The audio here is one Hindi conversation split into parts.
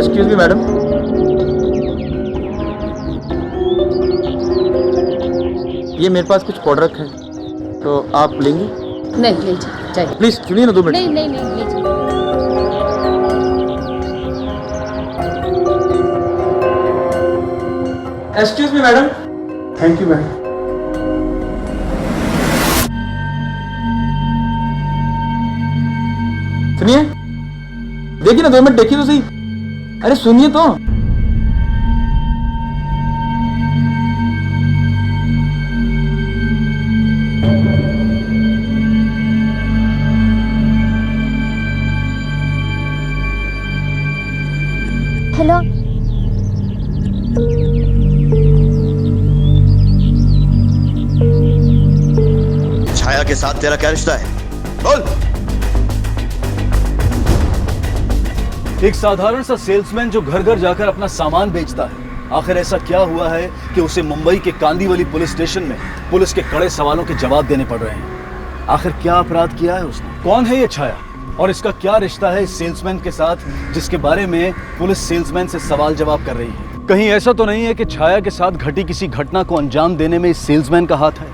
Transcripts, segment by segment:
एक्सक्यूज मी मैडम, ये मेरे पास कुछ प्रोडक्ट है तो आप लेंगी? नहीं लीजिए चाहिए। प्लीज सुनिए ना 2 मिनट। नहीं नहीं नहीं लीजिए। Excuse me madam. Thank you madam. सुनिए, देखिए ना 2 मिनट देखिए तो सही। अरे सुनिए तो। हेलो। छाया के साथ तेरा क्या रिश्ता है? बोल। एक साधारण सा सेल्समैन जो घर घर जाकर अपना सामान बेचता है, आखिर ऐसा क्या हुआ है कि उसे मुंबई के कांदीवली पुलिस स्टेशन में पुलिस के कड़े सवालों के जवाब देने पड़ रहे हैं? आखिर क्या अपराध किया है उसने? कौन है ये छाया और इसका क्या रिश्ता है इस सेल्समैन के साथ जिसके बारे में पुलिस सेल्समैन से सवाल जवाब कर रही है? कहीं ऐसा तो नहीं है कि छाया के साथ घटी किसी घटना को अंजाम देने में इस सेल्समैन का हाथ है?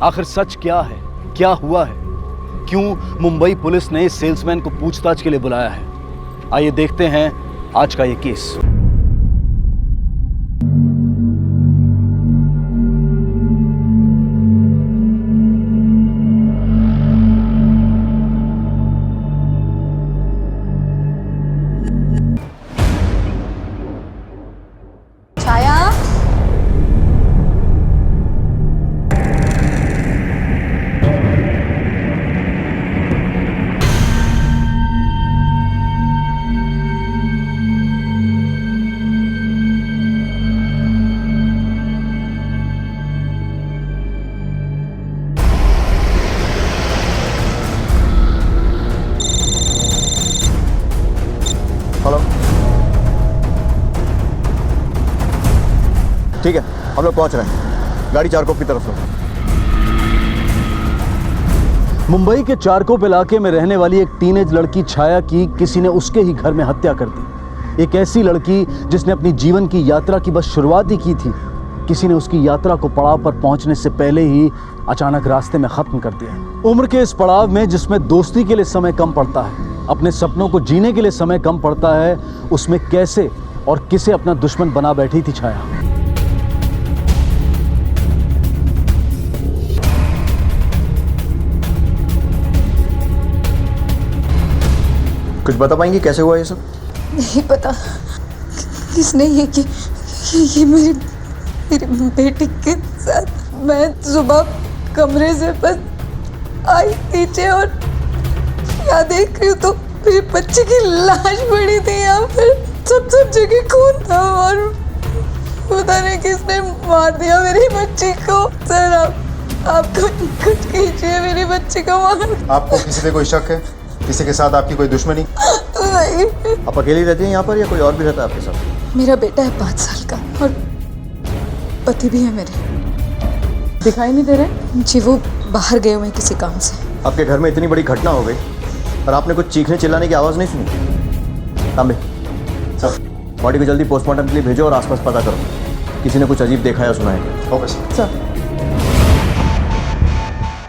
आखिर सच क्या है, क्या हुआ है, क्यों मुंबई पुलिस ने इस सेल्समैन को पूछताछ के लिए बुलाया है? आइए देखते हैं आज का ये केस। छाया, हेलो। ठीक है, हम लोग पहुंच रहे हैं। गाड़ी चारकोप की तरफ लो। मुंबई के चारकोप इलाके में रहने वाली एक टीनेज लड़की छाया की किसी ने उसके ही घर में हत्या कर दी। एक ऐसी लड़की जिसने अपनी जीवन की यात्रा की बस शुरुआत ही की थी, किसी ने उसकी यात्रा को पड़ाव पर पहुंचने से पहले ही अचानक रास्ते में खत्म कर दिया। उम्र के इस पड़ाव में जिसमें दोस्ती के लिए समय कम पड़ता है, अपने सपनों को जीने के लिए समय कम पड़ता है, उसमें कैसे और किसे अपना दुश्मन बना बैठी थी छाया। कुछ बता पाएंगी कैसे हुआ ये सब? नहीं पता किसने ये की। ये मेरी बेटी के साथ। मैं सुबह कमरे से बस आई नीचे और यहाँ देख रही हूँ तो मेरी बच्ची की लाश पड़ी थी यहाँ पर। सब जगह खून था और पता नहीं किसने मार दिया मेरी बच्ची को। सर आप कुछ कीजिए, मेरी बच्ची को मार। आपको किसी पे कोई शक है? किसी के साथ आपकी कोई दुश्मनी? नहीं। आप अकेली रहती हैं यहाँ पर या कोई और भी रहता है आपके साथ? मेरा बेटा है 5 साल का और पति भी है मेरे। दिखाई नहीं दे रहे? जी वो बाहर गए हुए हैं किसी काम से। आपके घर में इतनी बड़ी घटना हो गई और आपने कुछ चीखने चिल्लाने की आवाज़ नहीं सुनी? तांबे सर, बॉडी को जल्दी पोस्टमार्टम के लिए भेजो और आसपास पता करो किसी ने कुछ अजीब देखा या सुना है। Okay sir.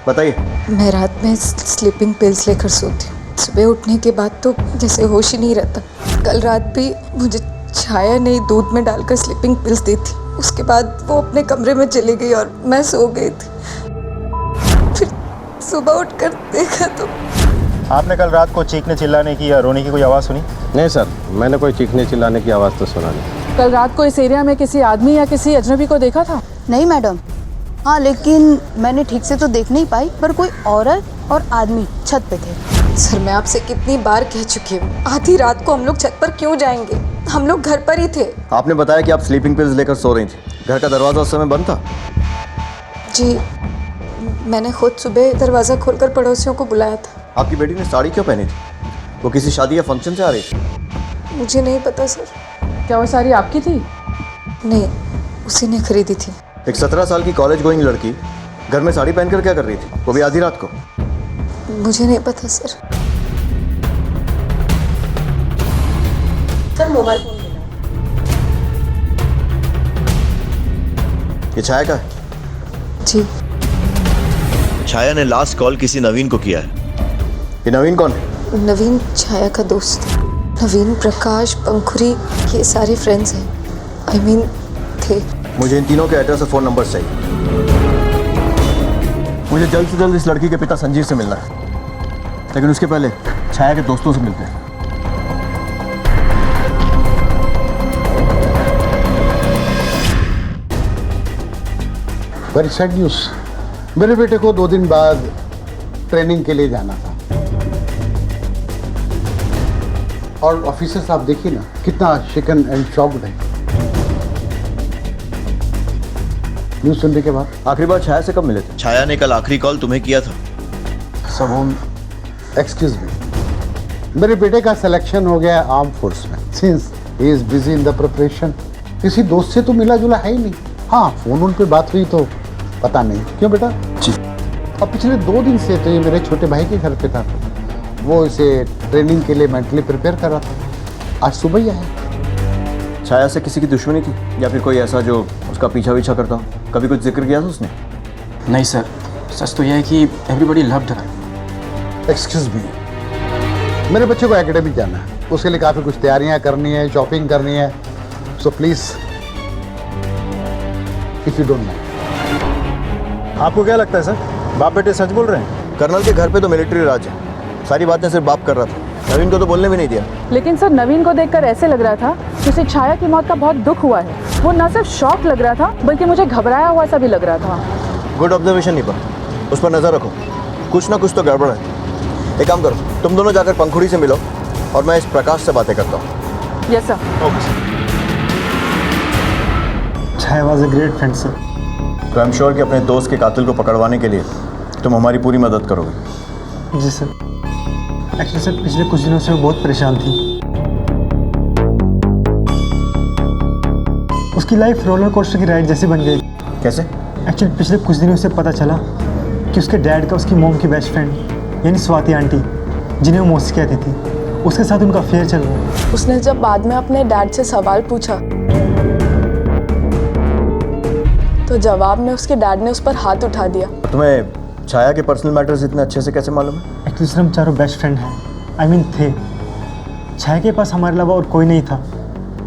बताइए। मैं रात में स्लीपिंग पिल्स लेकर सोती हूँ। सुबह उठने के बाद तो जैसे होश ही नहीं रहता। कल रात भी मुझे छाया ने दूध में डालकर स्लीपिंग पिल्स दी थी। उसके बाद वो अपने कमरे में चली गई और मैं सो गई थी। फिर सुबह उठकर देखा तो। आपने कल रात को चीखने चिल्लाने की या रोने की कोई आवाज़ सुनी? नहीं सर, मैंने कोई चीखने चिल्लाने की आवाज़ तो सुना नहीं। कल रात को इस एरिया में किसी आदमी या किसी अजनबी को देखा था? नहीं मैडम। हाँ, लेकिन मैंने ठीक से तो देख नहीं पाई, पर कोई औरत और आदमी छत पे थे। सर मैं आपसे कितनी बार कह चुकी हूँ, आधी रात को हम लोग छत पर क्यों जाएंगे? हम लोग घर पर ही थे। आपने बताया कि आप स्लीपिंग पिल्स लेकर सो रही थी। घर का दरवाजा उस समय बंद था? जी मैंने खुद सुबह दरवाज़ा खोलकर पड़ोसियों को बुलाया था। आपकी बेटी ने साड़ी क्यों पहनी थी? वो किसी शादी या फंक्शन से आ रही थी? मुझे नहीं पता सर। क्या वो साड़ी आपकी थी? नहीं, उसी ने खरीदी थी। एक 17 साल की कॉलेज गोइंग लड़की घर में साड़ी पहनकर क्या कर रही थी, वो भी आधी रात को? मुझे नहीं पता सर। सर मोबाइल फोन ये छाया का है? जी छाया ने लास्ट कॉल किसी नवीन को किया है। ये नवीन कौन है? नवीन छाया का दोस्त। नवीन, प्रकाश, पंखुरी, ये सारे फ्रेंड्स हैं। आई मीन थे। मुझे इन तीनों के एड्रेस और फोन नंबर चाहिए। मुझे जल्द से जल्द इस लड़की के पिता संजीव से मिलना है, लेकिन उसके पहले छाया के दोस्तों से मिलते हैं। Very sad news. मेरे बेटे को 2 दिन बाद ट्रेनिंग के लिए जाना था, और ऑफिसर्स आप देखिए ना कितना शिकन एंड शॉक्ड है न्यूज़ सुनने के बाद। आखिरी बार छाया से कब मिले थे? छाया ने कल आखिरी कॉल तुम्हें किया था। सबून, एक्सक्यूज मी, मेरे बेटे का सिलेक्शन हो गया आर्म फोर्स में। Since he is busy in the preparation, किसी दोस्त से तो मिला जुला है ही नहीं। हाँ, फोन उन पे बात हुई तो पता नहीं। क्यों बेटा? जी। अब पिछले 2 दिन से तो ये मेरे छोटे भाई के घर पे था, वो इसे ट्रेनिंग के लिए मेंटली प्रिपेयर कर रहा था। आज सुबह ही आया। छाया से किसी की दुश्मनी थी या फिर कोई ऐसा जो उसका पीछा पीछा करता हो? कभी कुछ जिक्र किया था उसने? नहीं सर, सच तो यह है कि everybody loved her. Excuse me, मेरे बच्चे को एकेडमी जाना है, उसके लिए काफ़ी कुछ तैयारियां करनी है, शॉपिंग करनी है, so please if you don't mind. आपको क्या लगता है सर, बाप बेटे सच बोल रहे हैं? कर्नल के घर पे तो मिलिट्री राज है, सारी बातें सिर्फ बाप कर रहा था। नवीन को तो बोलने भी नहीं दिया। लेकिन सर नवीन को देखकर ऐसे लग रहा था कि उसे छाया की मौत का बहुत दुख हुआ है। वो न सिर्फ शॉक लग रहा था बल्कि मुझे घबराया हुआ सा भी लग रहा था। गुड ऑब्जर्वेशन नहीं, पर उस पर नजर रखो, कुछ ना कुछ तो गड़बड़ है। एक काम करो, तुम दोनों जाकर पंखुड़ी से मिलो और मैं इस प्रकाश से बातें करता हूँ। Yes sir. Okay sir. Chhaya was a great friend sir. तो आई एम श्योर कि अपने दोस्त के कातिल को पकड़वाने के लिए तुम हमारी पूरी मदद करोगे। जी सर। एक्चुअली सर पिछले कुछ दिनों से वो बहुत परेशान थी। उसकी लाइफ रोलर कोस्टर की राइड जैसी बन गई। कैसे? एक्चुअली पिछले कुछ दिनों से पता चला कि उसके डैड का उसकी मॉम की बेस्ट फ्रेंड यानी स्वाति आंटी, जिन्हें वो मौसी कहती थी, उसके साथ उनका अफेयर चल रहा है। उसने जब बाद में अपने डैड से सवाल पूछा तो जवाब में उसके डैड ने उस पर हाथ उठा दिया। तुम्हें छाया के पर्सनल मैटर्स इतने अच्छे से कैसे मालूम है? एक्चुअली सर हम चारों बेस्ट फ्रेंड हैं, आई मीन थे। छाया के पास हमारे अलावा और कोई नहीं था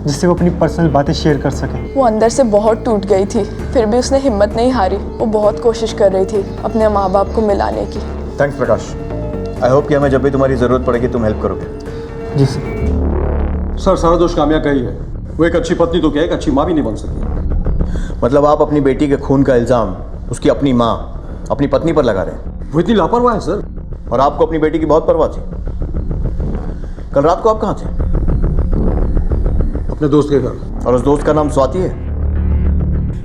जिससे वो अपनी पर्सनल बातें शेयर कर सके। वो अंदर से बहुत टूट गई थी, फिर भी उसने हिम्मत नहीं हारी। वो बहुत कोशिश कर रही थी अपने माँ बाप को मिलाने की। Thanks Prakash. आई होप कि हमें जब भी तुम्हारी ज़रूरत पड़ेगी तुम हेल्प करोगे। जी सर। सर सारा दोष काम्या का ही है। वो एक अच्छी पत्नी तो क्या, एक अच्छी माँ भी नहीं बन सकती। मतलब आप अपनी बेटी के खून का इल्ज़ाम उसकी अपनी माँ, अपनी पत्नी पर लगा रहे हैं? वो इतनी लापरवाह है सर। और आपको अपनी बेटी की बहुत परवाह थी। कल रात को आप कहाँ थे? अपने दोस्त के घर। और उस दोस्त का नाम स्वाति है?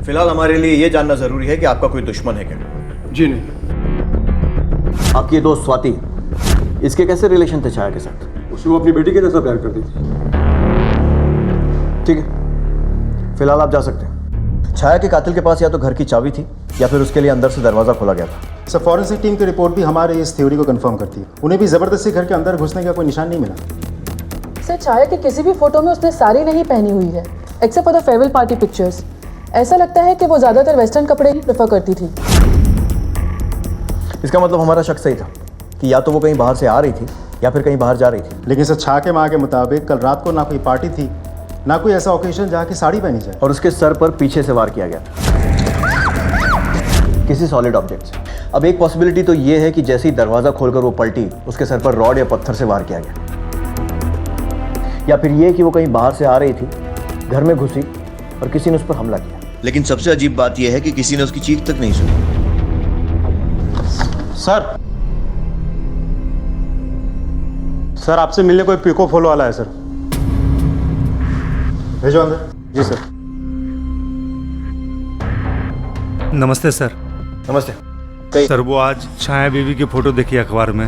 फिलहाल हमारे लिए ये जानना जरूरी है कि आपका कोई दुश्मन है क्या? जी नहीं। आपकी ये दोस्त स्वाति, इसके कैसे रिलेशन थे छाया के साथ? उसे वो अपनी बेटी के जैसा प्यार करती थी। ठीक है, फिलहाल आप जा सकते हैं। छाया के कातिल के पास या तो घर की चाबी थी या फिर उसके लिए अंदर से दरवाजा खोला गया था। सर फॉरेंसिक टीम की रिपोर्ट भी हमारे इस थ्योरी को कंफर्म करती है। उन्हें भी ज़बरदस्ती घर के अंदर घुसने का कोई निशान नहीं मिला। सर छाया की किसी भी फोटो में उसने साड़ी नहीं पहनी हुई है except for the farewell party pictures. ऐसा लगता है कि वो ज़्यादातर वेस्टर्न कपड़े ही प्रेफर करती थी। इसका मतलब हमारा शक सही था कि या तो वो कहीं बाहर से आ रही थी या फिर कहीं बाहर जा रही थी। लेकिन सर छा के माँ के मुताबिक कल रात को ना कोई पार्टी थी, ना कोई ऐसा ओकेजन जहाँ की साड़ी पहनी जाए। और उसके सर पर पीछे से वार किया गया था किसी सॉलिड ऑब्जेक्ट से। अब एक पॉसिबिलिटी तो ये है कि जैसे ही दरवाज़ा खोलकर वो पलटी, उसके सर पर रॉड या पत्थर से वार किया गया, या फिर ये कि वो कहीं बाहर से आ रही थी, घर में घुसी और किसी ने उस पर हमला किया। लेकिन सबसे अजीब बात यह है कि किसी ने उसकी चीख तक नहीं सुनी। सर आपसे मिलने कोई पिको फॉलो वाला है सर। भेजो अंदर। जी सर। नमस्ते सर। नमस्ते सर। वो आज छाया बीवी की फोटो देखी अखबार में,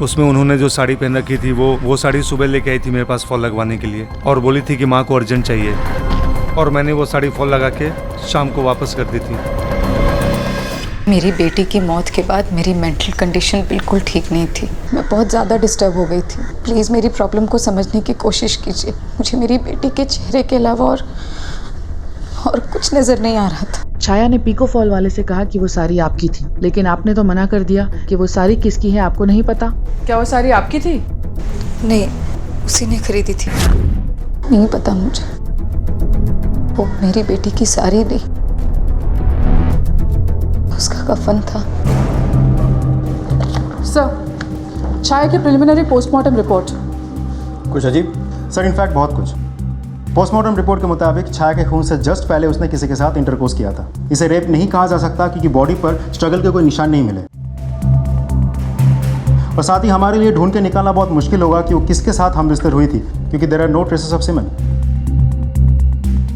उसमें उन्होंने जो साड़ी पहन रखी थी वो साड़ी सुबह लेके आई थी मेरे पास फॉल लगवाने के लिए, और बोली थी कि माँ को अर्जेंट चाहिए, और मैंने वो साड़ी फॉल लगा के शाम को वापस कर दी थी। मेरी बेटी की मौत के बाद मेरी मेंटल कंडीशन बिल्कुल ठीक नहीं थी। मैं बहुत ज़्यादा डिस्टर्ब हो गई थी। प्लीज़ मेरी प्रॉब्लम को समझने की कोशिश कीजिए। मुझे मेरी बेटी के चेहरे के अलावा और कुछ नज़र नहीं आ रहा था। छाया ने पीको फॉल वाले से कहा कि वो साड़ी आपकी थी, लेकिन आपने तो मना कर दिया कि वो साड़ी किसकी है आपको नहीं पता। क्या वो साड़ी आपकी थी? नहीं, उसी ने खरीदी थी। नहीं पता मुझे, वो मेरी बेटी की साड़ी नहीं, उसका कफन था। सर, छाया की प्रिलिमिनरी पोस्टमार्टम रिपोर्ट। कुछ अजीब? सर इनफैक्ट बहुत कुछ। पोस्टमार्टम रिपोर्ट के मुताबिक छाया के खून से जस्ट पहले उसने किसी के साथ इंटरकोर्स किया था। इसे रेप नहीं कहा जा सकता क्योंकि बॉडी पर स्ट्रगल के कोई निशान नहीं मिले, और साथ ही हमारे लिए ढूंढ के निकालना बहुत मुश्किल होगा कि वो किसके साथ हम बिस्तर हुई थी, क्योंकि there are no traces of semen.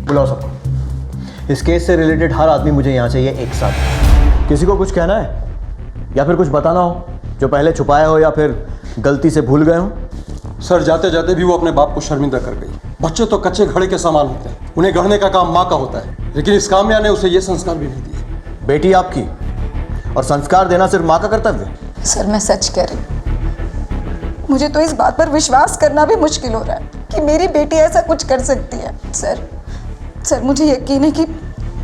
बुलाओ सबको। इस केस से रिलेटेड हर आदमी मुझे यहाँ चाहिए एक साथ। किसी को कुछ कहना है या फिर कुछ बताना हो जो पहले छुपाया हो या फिर गलती से भूल गए हो? सर, जाते जाते भी वो अपने बाप को शर्मिंदा कर गई। बच्चे तो कच्चे घड़े के समान होते हैं, उन्हें गढ़ने का काम माँ का होता है, लेकिन इस कामया ने उसे ये संस्कार भी नहीं दिए। बेटी आपकी और संस्कार देना सिर्फ माँ का कर्तव्य है। सर, मैं सच कह रही हूँ। मुझे तो इस बात पर विश्वास करना भी मुश्किल हो रहा है कि मेरी बेटी ऐसा कुछ कर सकती है। सर मुझे यकीन है कि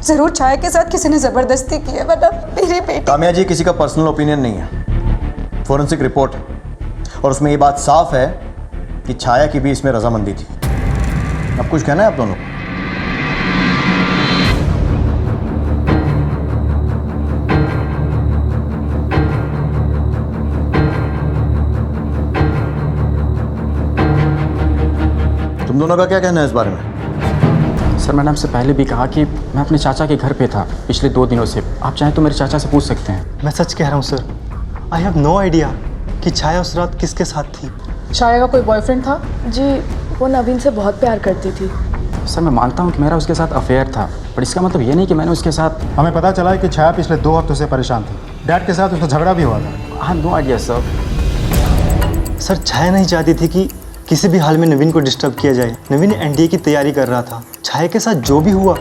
जरूर छाया के साथ किसी ने जबरदस्ती की है, वरना मेरी बेटी। कामया जी, किसी का पर्सनल ओपिनियन नहीं है, फोरेंसिक रिपोर्ट है, और उसमें ये बात साफ है कि छाया की भी इसमें रजामंदी थी। अब कुछ कहना है आप दोनों? तुम दोनों का क्या कहना है इस बारे में? सर, मैंने आपसे पहले भी कहा कि मैं अपने चाचा के घर पे था पिछले 2 दिनों से। आप चाहें तो मेरे चाचा से पूछ सकते हैं। मैं सच कह रहा हूँ sir, I have no idea कि छाया उस रात किसके साथ थी। छाया का कोई बॉयफ्रेंड था? जी, वो नवीन से बहुत प्यार करती थी। सर, मैं मानता हूँ कि मेरा उसके साथ अफेयर था, पर इसका मतलब ये नहीं कि मैंने उसके साथ। हमें पता चला है कि छाया पिछले 2 हफ्तों से परेशान थी। डैड के साथ उसका झगड़ा भी हुआ था। I have no idea sir. Sir, Chhaya नहीं चाहती थी कि किसी भी हाल में नवीन को डिस्टर्ब किया जाए। नवीन एनडीए की तैयारी कर रहा था। छाया के साथ जो भी हुआ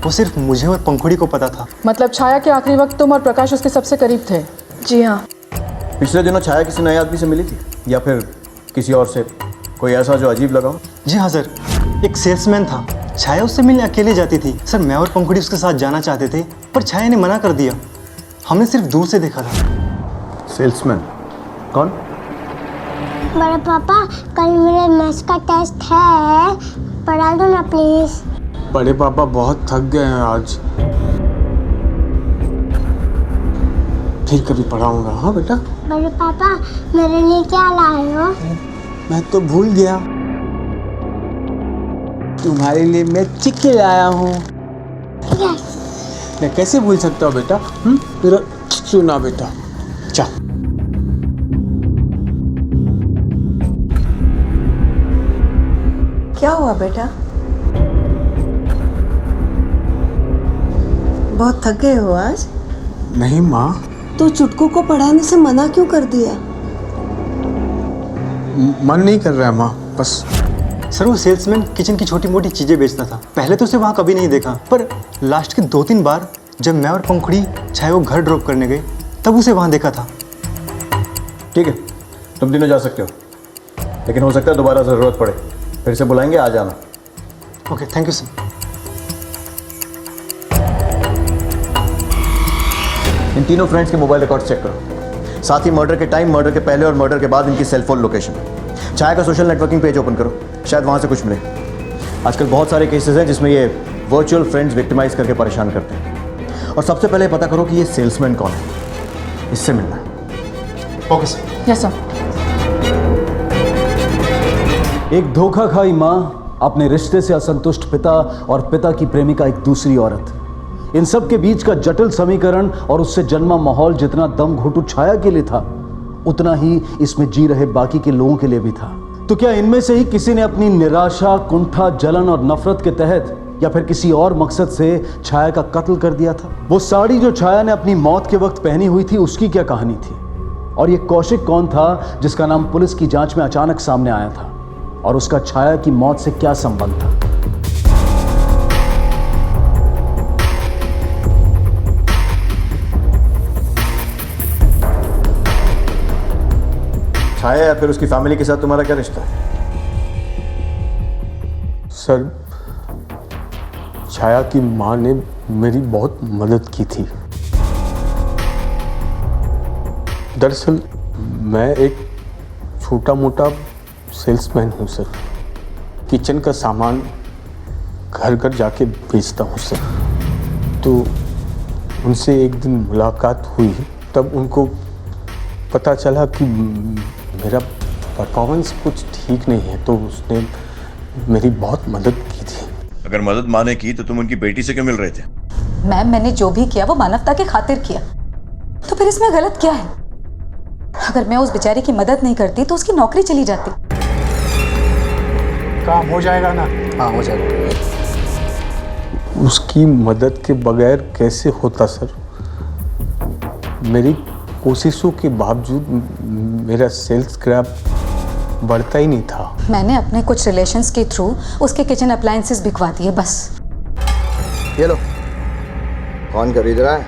वो सिर्फ मुझे और पंखुड़ी को पता था। मतलब छाया के आखिरी वक्त तुम और प्रकाश उसके सबसे करीब थे? जी हाँ। पिछले दिनों छाया किसी नए आदमी से मिली थी या फिर किसी और से? कोई ऐसा जो अजीब लगा हो? जी हाँ सर, एक सेल्समैन था। छाया उससे मिलने अकेले जाती थी। सर, मैं और पंखुड़ी उसके साथ जाना चाहते थे, पर छाया ने मना कर दिया। हमने सिर्फ दूर से देखा था। सेल्समैन कौन? बड़े पापा, कल मेरे मैथ्स का टेस्ट है, पढ़ा दो ना प्लीज। बड़े पापा बहुत थक गए हैं आज, फिर कभी पढ़ाऊंगा। हाँ बेटा। बड़े पापा, मेरे लिए क्या लाए हो? मैं तो भूल गया, तुम्हारे लिए मैं चिक्की लाया हूँ। मैं कैसे भूल सकता हूँ बेटा? मेरा सुना बेटा, जा। क्या हुआ बेटा? बहुत थक गए हो आज? नहीं माँ। तो चुटकू को पढ़ाने से मना क्यों कर दिया? मन नहीं कर रहा माँ, बस। सर, वो सेल्समैन किचन की छोटी मोटी चीज़ें बेचता था। पहले तो उसे वहाँ कभी नहीं देखा, पर लास्ट के 2-3 बार जब मैं और पंखुड़ी छाया को घर ड्रॉप करने गए तब उसे वहाँ देखा था। ठीक है, तुम तीनों जा सकते हो, लेकिन हो सकता है दोबारा ज़रूरत पड़े, फिर से बुलाएंगे, आ जाना। Okay, thank you sir. इन तीनों फ्रेंड्स के मोबाइल रिकॉर्ड चेक करो, साथ ही मर्डर के टाइम, मर्डर के पहले और मर्डर के बाद इनकी सेलफोन लोकेशन। छाया का सोशल नेटवर्किंग पेज ओपन करो, शायद वहाँ से कुछ मिले। आजकल बहुत सारे केसेस हैं जिसमें ये वर्चुअल फ्रेंड्स विक्टिमाइज करके परेशान करते हैं। और सबसे पहले पता करो कि ये सेल्समैन कौन है, इससे मिलना है। Okay sir. Yes sir. एक धोखा खाई माँ, अपने रिश्ते से असंतुष्ट पिता और पिता की प्रेमिका एक दूसरी औरत, इन सब के बीच का जटिल समीकरण और उससे जन्मा माहौल जितना दम घुटू छाया के लिए था, उतना ही इसमें जी रहे बाकी के लोगों के लिए भी था। तो क्या इनमें से ही किसी ने अपनी निराशा, कुंठा, जलन और नफरत के तहत या फिर किसी और मकसद से छाया का कत्ल कर दिया था? वो साड़ी जो छाया ने अपनी मौत के वक्त पहनी हुई थी, उसकी क्या कहानी थी? और ये कौशिक कौन था जिसका नाम पुलिस की जांच में अचानक सामने आया था? और उसका छाया की मौत से क्या संबंध था? छाया या फिर उसकी फैमिली के साथ तुम्हारा क्या रिश्ता है? सर, छाया की माँ ने मेरी बहुत मदद की थी। दरअसल मैं एक छोटा मोटा सेल्समैन हूँ सर। किचन का सामान घर घर जाके बेचता हूँ सर। तो उनसे एक दिन मुलाकात हुई, तब उनको पता चला कि मेरा परफॉर्मेंस कुछ ठीक नहीं है, तो उसने मेरी बहुत मदद की थी। अगर मदद माने की तो तुम उनकी बेटी से क्यों मिल रहे थे? मैम, मैंने जो भी किया वो मानवता के खातिर किया, तो फिर इसमें गलत क्या है? अगर मैं उस बेचारी की मदद नहीं करती तो उसकी नौकरी चली जाती। काम हो जाएगा ना? हाँ हो जाएगा। उसकी मदद के बगैर कैसे होता सर? मेरी कोशिशों के बावजूद मेरा सेल्स क्रैप बढ़ता ही नहीं था। मैंने अपने कुछ रिलेशंस के थ्रू उसके किचन अप्लायंसेस बिकवा दिए बस। ये लो। कौन खरीद रहा है?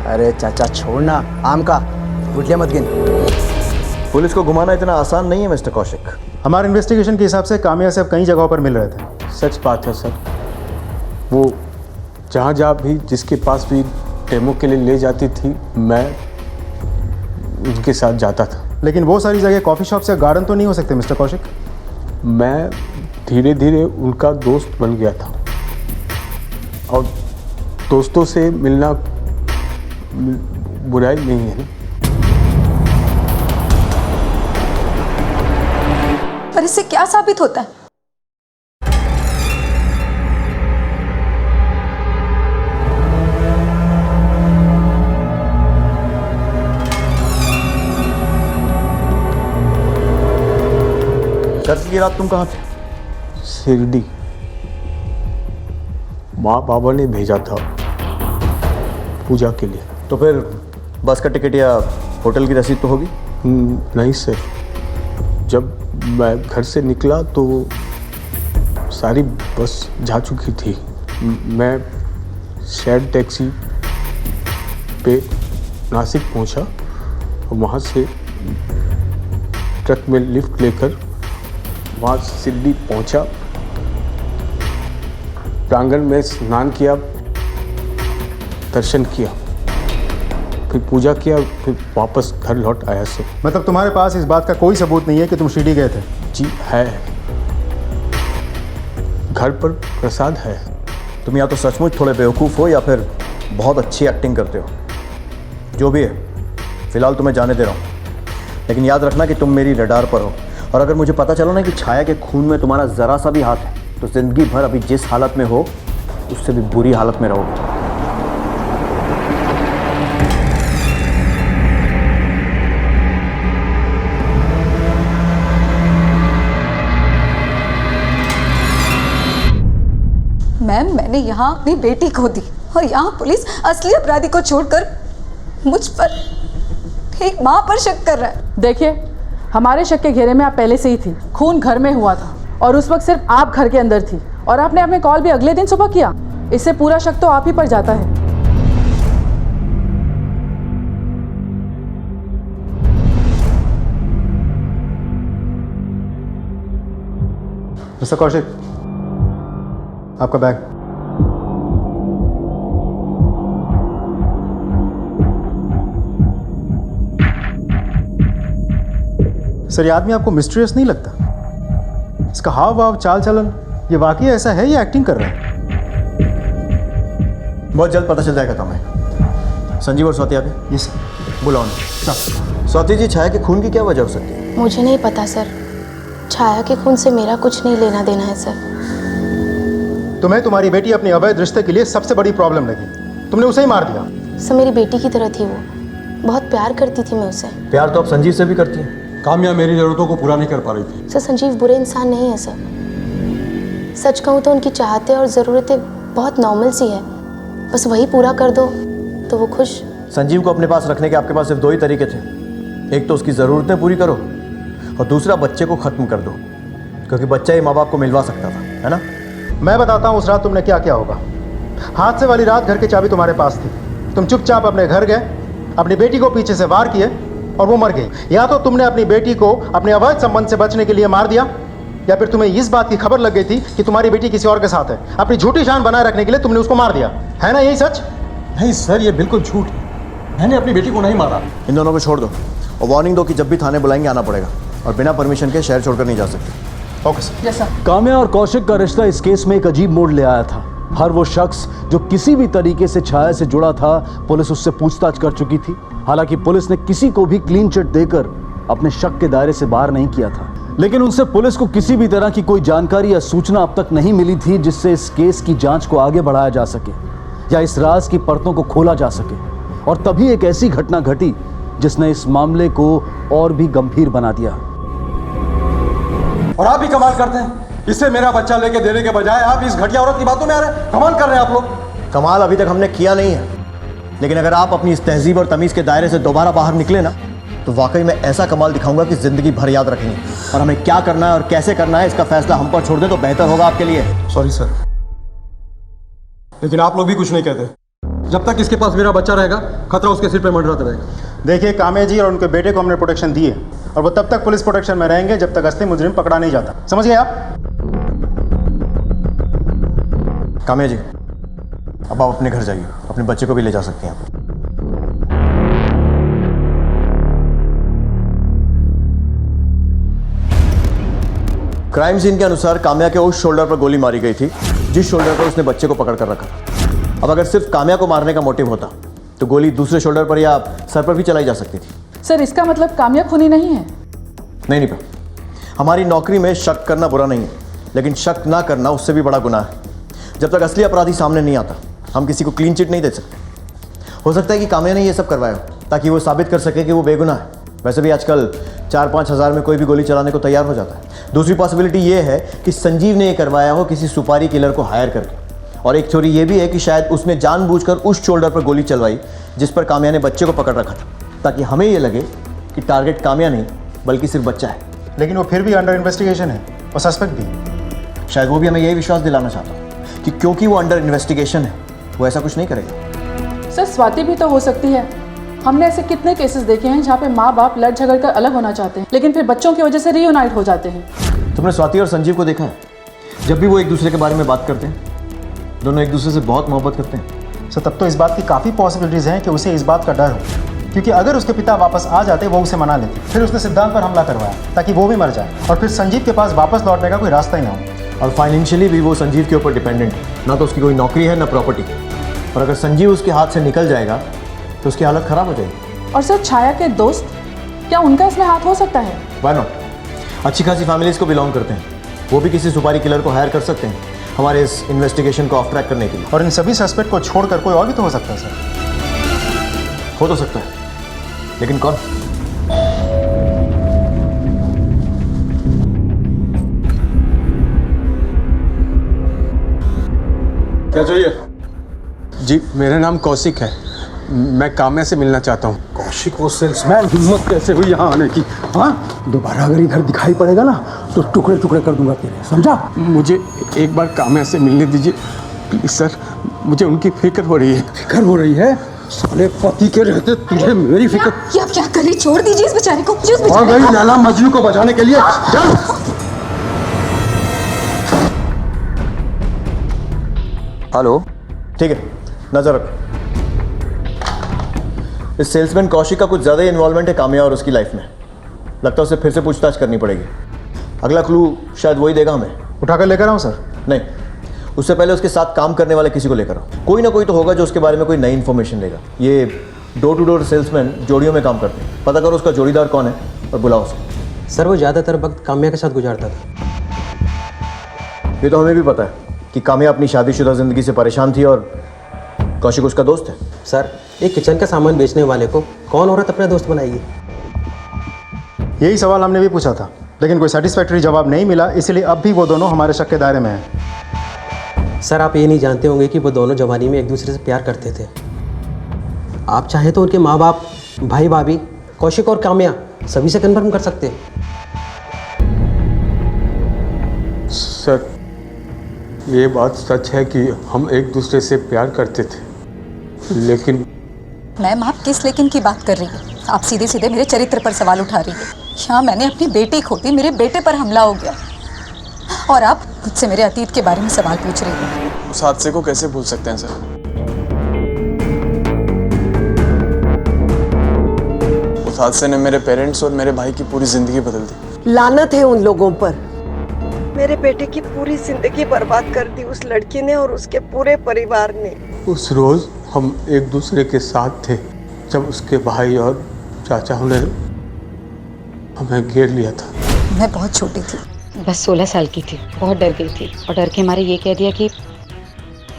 अरे चाचा छोड़ना, आम का गुठलियां मत गिन। पुलिस को घुमाना इतना आसान नहीं है मिस्टर कौशिक। हमारे इन्वेस्टिगेशन के हिसाब से कामिया से अब कई जगहों पर मिल रहे थे। सच बात है सर। वो जहाँ जहाँ भी जिसके पास भी डेमो के लिए ले जाती थी, मैं उनके साथ जाता था। लेकिन वो सारी जगह कॉफ़ी शॉप से गार्डन तो नहीं हो सकते मिस्टर कौशिक? मैं धीरे धीरे उनका दोस्त बन गया था, और दोस्तों से मिलना बुराई नहीं है ना। पर इससे क्या साबित होता है? कल की रात तुम कहाँ थे? शिरडी। माँ बाबा ने भेजा था पूजा के लिए। तो फिर बस का टिकट या होटल की रसीद तो होगी? नहीं सर। जब मैं घर से निकला तो सारी बस जा चुकी थी। मैं शेयर्ड टैक्सी पे नासिक पहुंचा, और वहाँ से ट्रक में लिफ्ट लेकर वहाँ शिरडी पहुंचा। प्रांगण में स्नान किया, दर्शन किया, फिर पूजा किया, फिर वापस घर लौट आया सर। मतलब तुम्हारे पास इस बात का कोई सबूत नहीं है कि तुम शिरडी गए थे? जी है, घर पर प्रसाद है। तुम या तो सचमुच थोड़े बेवकूफ़ हो या फिर बहुत अच्छी एक्टिंग करते हो। जो भी है, फिलहाल तुम्हें जाने दे रहा हूँ, लेकिन याद रखना कि तुम मेरी रडार पर हो। और अगर मुझे पता चला ना कि छाया के खून में तुम्हारा ज़रा सा भी हाथ है, तो ज़िंदगी भर अभी जिस हालत में हो उससे भी बुरी हालत में रहोगे। मैम, मैंने यहाँ अपनी बेटी खो दी, और यहाँ पुलिस असली अपराधी को छोड़कर मुझ पर, एक माँ पर शक कर रहा है। देखिए, हमारे शक के घेरे में आप पहले से ही थी। खून घर में हुआ था और उस वक्त सिर्फ आप घर के अंदर थी, और आपने अपने कॉल भी अगले दिन सुबह किया। इससे पूरा शक तो आप ही पर जाता है। मिस्टर कौशिक, आपका बैग। सर, ये आदमी आपको मिस्टीरियस नहीं लगता? इसका हाव भाव, चाल चलन, ये वाकई ऐसा है या एक्टिंग कर रहा है? बहुत जल्द पता चल जाएगा तुम्हें। संजीव और स्वाति आगे। Yes sir. बुलाओ ना। स्वाति जी, छाया के खून की क्या वजह हो सकती है? मुझे नहीं पता सर। छाया के खून से मेरा कुछ नहीं लेना देना है सर। तुम्हें तुम्हारी बेटी अपने अवैध रिश्ते के लिए सबसे बड़ी प्रॉब्लम लगी, तुमने उसे ही मार दिया। सर, मेरी बेटी की तरह थी वो, बहुत प्यार करती थी मैं उसे। प्यार तो आप संजीव से भी करती हैं। काम्या मेरी जरूरतों को पूरा नहीं कर पा रही थी। सर, संजीव बुरे इंसान नहीं है सर। सच कहूँ तो उनकी चाहतें और ज़रूरतें बहुत नॉर्मल सी है, बस वही पूरा कर दो तो वो खुश। संजीव को अपने पास रखने के आपके पास सिर्फ दो ही तरीके थे। एक तो उसकी ज़रूरतें पूरी करो, और दूसरा बच्चे को ख़त्म कर दो, क्योंकि बच्चा ही माँ बाप को मिलवा सकता था, है ना? मैं बताता हूँ उस रात तुमने क्या क्या होगा। हादसे वाली रात घर की चाबी तुम्हारे पास थी। तुम चुपचाप अपने घर गए, अपनी बेटी को पीछे से वार किए और वो मर गई। या तो तुमने अपनी बेटी को अपने अवैध संबंध से बचने के लिए मार दिया, या फिर तुम्हें इस बात की खबर लग गई थी कि तुम्हारी बेटी किसी और के साथ है। अपनी झूठी शान बनाए रखने के लिए तुमने उसको मार दिया, है ना यही सच? नहीं सर, ये बिल्कुल झूठ है। मैंने अपनी बेटी को नहीं मारा। इन दोनों को छोड़ दो और वार्निंग दो कि जब भी थाने बुलाएंगे आना पड़ेगा और बिना परमिशन के शहर छोड़कर नहीं जा सकते। Okay sir. Yes sir. Kamya और कौशिक का रिश्ता इस केस में एक अजीब मोड़ ले आया था। हर वो शख्स जो किसी भी तरीके से छाया से जुड़ा था, पुलिस उससे पूछताछ कर चुकी थी। हालांकि पुलिस ने किसी को भी क्लीन चिट देकर अपने शक के दायरे से बाहर नहीं किया था, लेकिन उनसे पुलिस को किसी भी तरह की कोई जानकारी या सूचना अब तक नहीं मिली थी जिससे इस केस की जांच को आगे बढ़ाया जा सके या इस राज की परतों को खोला जा सके। और तभी एक ऐसी घटना घटी जिसने इस मामले को और भी गंभीर बना दिया। और आप भी कमाल करते हैं। इसे मेरा बच्चा लेके देने के बजाय आप इस घटिया औरत की बातों में आ रहे हैं। कमाल कर रहे हैं आप लोग। कमाल अभी तक हमने किया नहीं है, लेकिन अगर आप अपनी इस तहजीब और तमीज़ के दायरे से दोबारा बाहर निकले ना, तो वाकई में ऐसा कमाल दिखाऊंगा कि जिंदगी भर याद रखेंगे। और हमें क्या करना है और कैसे करना है इसका फैसला हम पर छोड़ दे तो बेहतर होगा आपके लिए। सॉरी सर, लेकिन आप लोग भी कुछ नहीं कहते। जब तक इसके पास मेरा बच्चा रहेगा, खतरा उसके सिर पे मंडराता रहेगा। देखिए, काम्या जी और उनके बेटे को हमने प्रोटेक्शन दी है और वो तब तक पुलिस प्रोटेक्शन में रहेंगे जब तक असली मुजरिम पकड़ा नहीं जाता। समझ गए आप? काम्या जी, अब आप अपने घर जाइए, अपने बच्चे को भी ले जा सकते हैं आप। क्राइम सीन के अनुसार काम्या के उस शोल्डर पर गोली मारी गई थी जिस शोल्डर पर उसने बच्चे को पकड़ कर रखा था। अब अगर सिर्फ काम्या को मारने का मोटिव होता तो गोली दूसरे शोल्डर पर या सर पर भी चलाई जा सकती थी। सर, इसका मतलब काम्या खूनी नहीं है? नहीं पा, हमारी नौकरी में शक करना बुरा नहीं है, लेकिन शक ना करना उससे भी बड़ा गुनाह है। जब तक असली अपराधी सामने नहीं आता, हम किसी को क्लीन चिट नहीं दे सकते। हो सकता है कि काम्या ने ये सब करवाया हो ताकि वो साबित कर सके कि वो बेगुनाह है। वैसे भी आजकल 4-5 हज़ार में कोई भी गोली चलाने को तैयार हो जाता है। दूसरी पॉसिबिलिटी ये है कि संजीव ने ये करवाया हो किसी सुपारी किलर को हायर करके। और एक थ्योरी ये भी है कि शायद उसने जानबूझकर उस शोल्डर पर गोली चलवाई जिस पर काम्या ने बच्चे को पकड़ रखा था, ताकि हमें ये लगे कि टारगेट काम्या नहीं बल्कि सिर्फ बच्चा है। लेकिन वो फिर भी अंडर इन्वेस्टिगेशन है और सस्पेक्ट भी। शायद वो भी हमें यही विश्वास दिलाना चाहता है कि क्योंकि वो अंडर इन्वेस्टिगेशन है वो ऐसा कुछ नहीं करेगा। सर, स्वाति भी तो हो सकती है। हमने ऐसे कितने केसेस देखे हैं जहाँ पे माँ बाप लड़ झगड़ कर अलग होना चाहते हैं, लेकिन फिर बच्चों की वजह से रीयूनाइट हो जाते हैं। तुमने स्वाति और संजीव को देखा है? जब भी वो एक दूसरे के बारे में बात करते हैं, दोनों एक दूसरे से बहुत मोहब्बत करते हैं। सो तब तो इस बात की काफ़ी पॉसिबिलिटीज़ हैं कि उसे इस बात का डर हो, क्योंकि अगर उसके पिता वापस आ जाते वो उसे मना लेते। फिर उसने सिद्धांत पर हमला करवाया ताकि वो भी मर जाए और फिर संजीव के पास वापस लौटने का कोई रास्ता ही ना हो। और फाइनेंशियली भी वो संजीव के ऊपर डिपेंडेंट है, ना तो उसकी कोई नौकरी है ना प्रॉपर्टी। और अगर संजीव उसके हाथ से निकल जाएगा तो उसकी हालत ख़राब हो जाएगी। और सर, छाया के दोस्त, क्या उनका इसमें हाथ हो सकता है? Why not? अच्छी खासी फैमिलीज को बिलोंग करते हैं, वो भी किसी सुपारी किलर को हायर कर सकते हैं हमारे इस इन्वेस्टिगेशन को ऑफ ट्रैक करने के लिए। और इन सभी सस्पेक्ट को छोड़कर कोई और भी तो हो सकता है सर। हो तो सकता है, लेकिन कौन? क्या चाहिए? जी, मेरा नाम कौशिक है। मैं काम्या से मिलना चाहता हूँ। कौशिक वो सेल्समैन, हिम्मत कैसे हुई यहाँ आने की? हाँ, दोबारा अगर इधर दिखाई पड़ेगा ना तो टुकड़े टुकड़े कर दूंगा तेरे, समझा? मुझे एक बार काम्या से मिलने दीजिए प्लीज सर, मुझे उनकी फिक्र हो रही है। फिक्र हो रही है? साले पति के रहते तुझे मेरी फिक्र। ये आप क्या कर रही? छोड़ दीजिए इस बेचारे को। आ गई लैला मजनू को बचाने के लिए। चल। हेलो, ठीक है, नजर रखो। इस सेल्समैन कौशिक का कुछ ज़्यादा ही इन्वॉल्वमेंट है काम्या और उसकी लाइफ में। लगता है उसे फिर से पूछताछ करनी पड़ेगी। अगला क्लू शायद वही देगा हमें। उठाकर लेकर आऊँ सर? नहीं, उससे पहले उसके साथ काम करने वाले किसी को लेकर आओ। कोई ना कोई तो होगा जो उसके बारे में कोई नई इन्फॉर्मेशन देगा। ये डोर टू डोर सेल्समैन जोड़ियों में काम करते हैं। पता करो उसका जोड़ीदार कौन है और बुलाओ उसे। सर, वो ज़्यादातर वक्त काम्या के साथ गुजारता था। ये तो हमें भी पता है कि काम्या अपनी शादीशुदा ज़िंदगी से परेशान थी और कौशिक उसका दोस्त है। सर, एक किचन का सामान बेचने वाले को कौन औरत अपना दोस्त बनाएगी? यही सवाल हमने भी पूछा था, लेकिन कोई सेटिस्फैक्टरी जवाब नहीं मिला, इसलिए अब भी वो दोनों हमारे शक के दायरे में हैं। सर, आप ये नहीं जानते होंगे कि वो दोनों जवानी में एक दूसरे से प्यार करते थे। आप चाहे तो उनके माँ बाप, भाई भाभी, कौशिक और काम्या सभी से कन्फर्म कर सकते हैं। सर, ये बात सच है कि हम एक दूसरे से प्यार करते थे, लेकिन मैम, आप किस लेकिन की बात कर रही है? आप सीधे सीधे मेरे चरित्र पर सवाल उठा रही है। यहाँ मैंने अपनी बेटी खो दी, मेरे बेटे पर हमला हो गया, और आप मुझसे मेरे अतीत के बारे में सवाल पूछ रही हैं। उस हादसे को कैसे भूल सकते हैं सर? हादसे ने मेरे पेरेंट्स और मेरे भाई की पूरी जिंदगी बदल दी। लानत है उन लोगों पर। मेरे बेटे की पूरी जिंदगी बर्बाद कर दी उस लड़की ने और उसके पूरे परिवार ने। उस रोज हम एक दूसरे के साथ थे जब उसके भाई और चाचा ने हमें घेर लिया था। मैं बहुत छोटी थी, बस 16 साल की थी। बहुत डर गई थी और डर के मारे ये कह दिया कि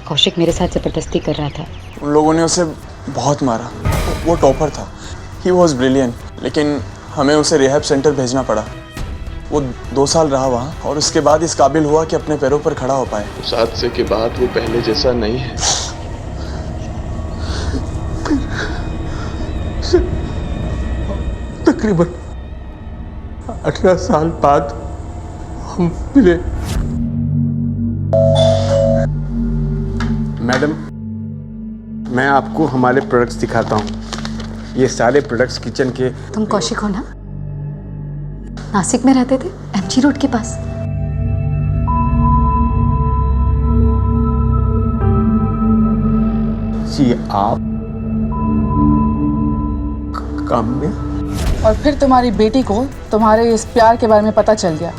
कौशिक मेरे साथ ज़बरदस्ती कर रहा था। उन लोगों ने उसे बहुत मारा। वो टॉपर था, ही वॉज ब्रिलियंट, लेकिन हमें उसे रिहैब सेंटर भेजना पड़ा। वो 2 साल रहा वहाँ और उसके बाद इस काबिल हुआ कि अपने पैरों पर खड़ा हो पाए। उस हादसे के बाद वो पहले जैसा नहीं है। तकरीबन 18 साल बाद हम मिले। मैडम, मैं आपको हमारे प्रोडक्ट्स दिखाता हूँ। ये सारे प्रोडक्ट्स किचन के। तुम कौशिक हो ना? नासिक में रहते थे, एमजी रोड के पास। जी आप काम में? और फिर तुम्हारी बेटी को तुम्हारे इस प्यार के बारे में पता चल गया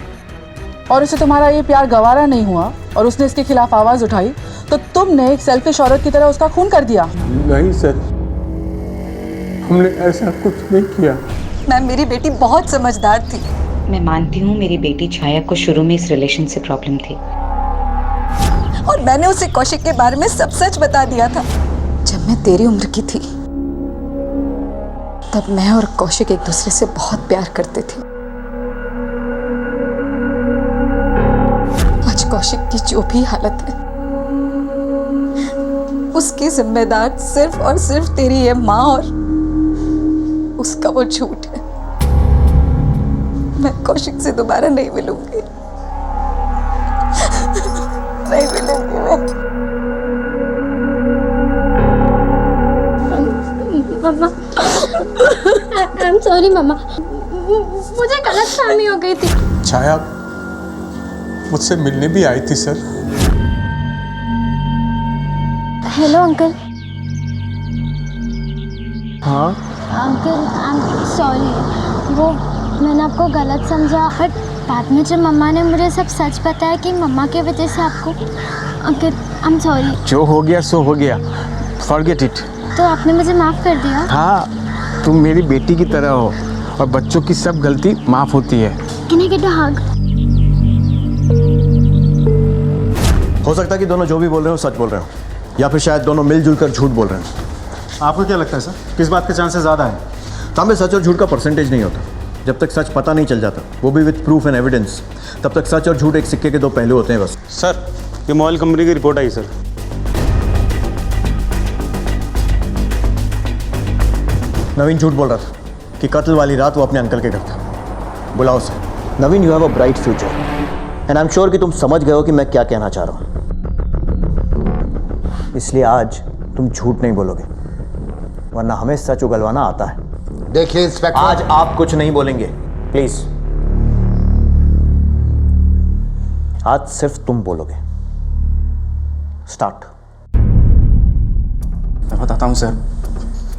और उसे तुम्हारा ये प्यार गवारा नहीं हुआ और उसने इसके खिलाफ आवाज उठाई, तो तुमने एक सेल्फिश औरत की तरह उसका खून कर दिया। नहीं सर, हमने ऐसा कुछ नहीं किया। मैम, मेरी बेटी बहुत समझदार थी। मैं मानती हूँ मेरी बेटी छाया को शुरू में इस रिलेशन से प्रॉब्लम थी और मैंने उसे कौशिक के बारे में सब सच बता दिया था। जब मैं तेरी उम्र की थी तब मैं और कौशिक एक दूसरे से बहुत प्यार करते थे। आज कौशिक की जो भी हालत है उसकी जिम्मेदार सिर्फ और सिर्फ तेरी ये माँ और उसका वो झूठ है। मैं कौशिक से दोबारा नहीं मिलूंगी, नहीं मिलूंगी मैं। मम्मा, आई एम सॉरी मम्मा, मुझे गलतफहमी हो गई थी। छाया मुझसे मिलने भी आई थी सर। Hello uncle. हाँ अंकल, आई एम सॉरी, वो मैंने आपको गलत समझा, बट बाद में जब मम्मा ने मुझे सब सच बताया कि मम्मा की वजह से आपको, अंकल आई एम सॉरी। जो हो गया सो हो गया, फॉरगेट इट। तो आपने मुझे माफ़ कर दिया? हाँ, तुम मेरी बेटी की तरह हो और बच्चों की सब गलती माफ होती है। Can I get a hug? हो सकता है कि दोनों जो भी बोल रहे हो सच बोल रहे हो, या फिर शायद दोनों मिलजुल कर झूठ बोल रहे हैं। आपको क्या लगता है सर, किस बात के चांसेस ज़्यादा है? तांबे, सच और झूठ का परसेंटेज नहीं होता। जब तक सच पता नहीं चल जाता, वो भी विद प्रूफ एंड एविडेंस, तब तक सच और झूठ एक सिक्के के दो पहलू होते हैं बस। सर, ये मोबाइल कंपनी की रिपोर्ट आई सर। नवीन झूठ बोल रहा था कि कत्ल वाली रात वो अपने अंकल के घर था। बुलाओ उसे। Naveen, you have a bright future and I am sure कि तुम समझ गए हो कि मैं क्या कहना चाह रहा हूँ। इसलिए आज तुम झूठ नहीं बोलोगे, वरना हमें सच उगलवाना आता है। देखिए इंस्पेक्टर, आज आप कुछ नहीं बोलेंगे प्लीज। आज सिर्फ तुम बोलोगे। स्टार्ट। मैं बताता हूँ सर,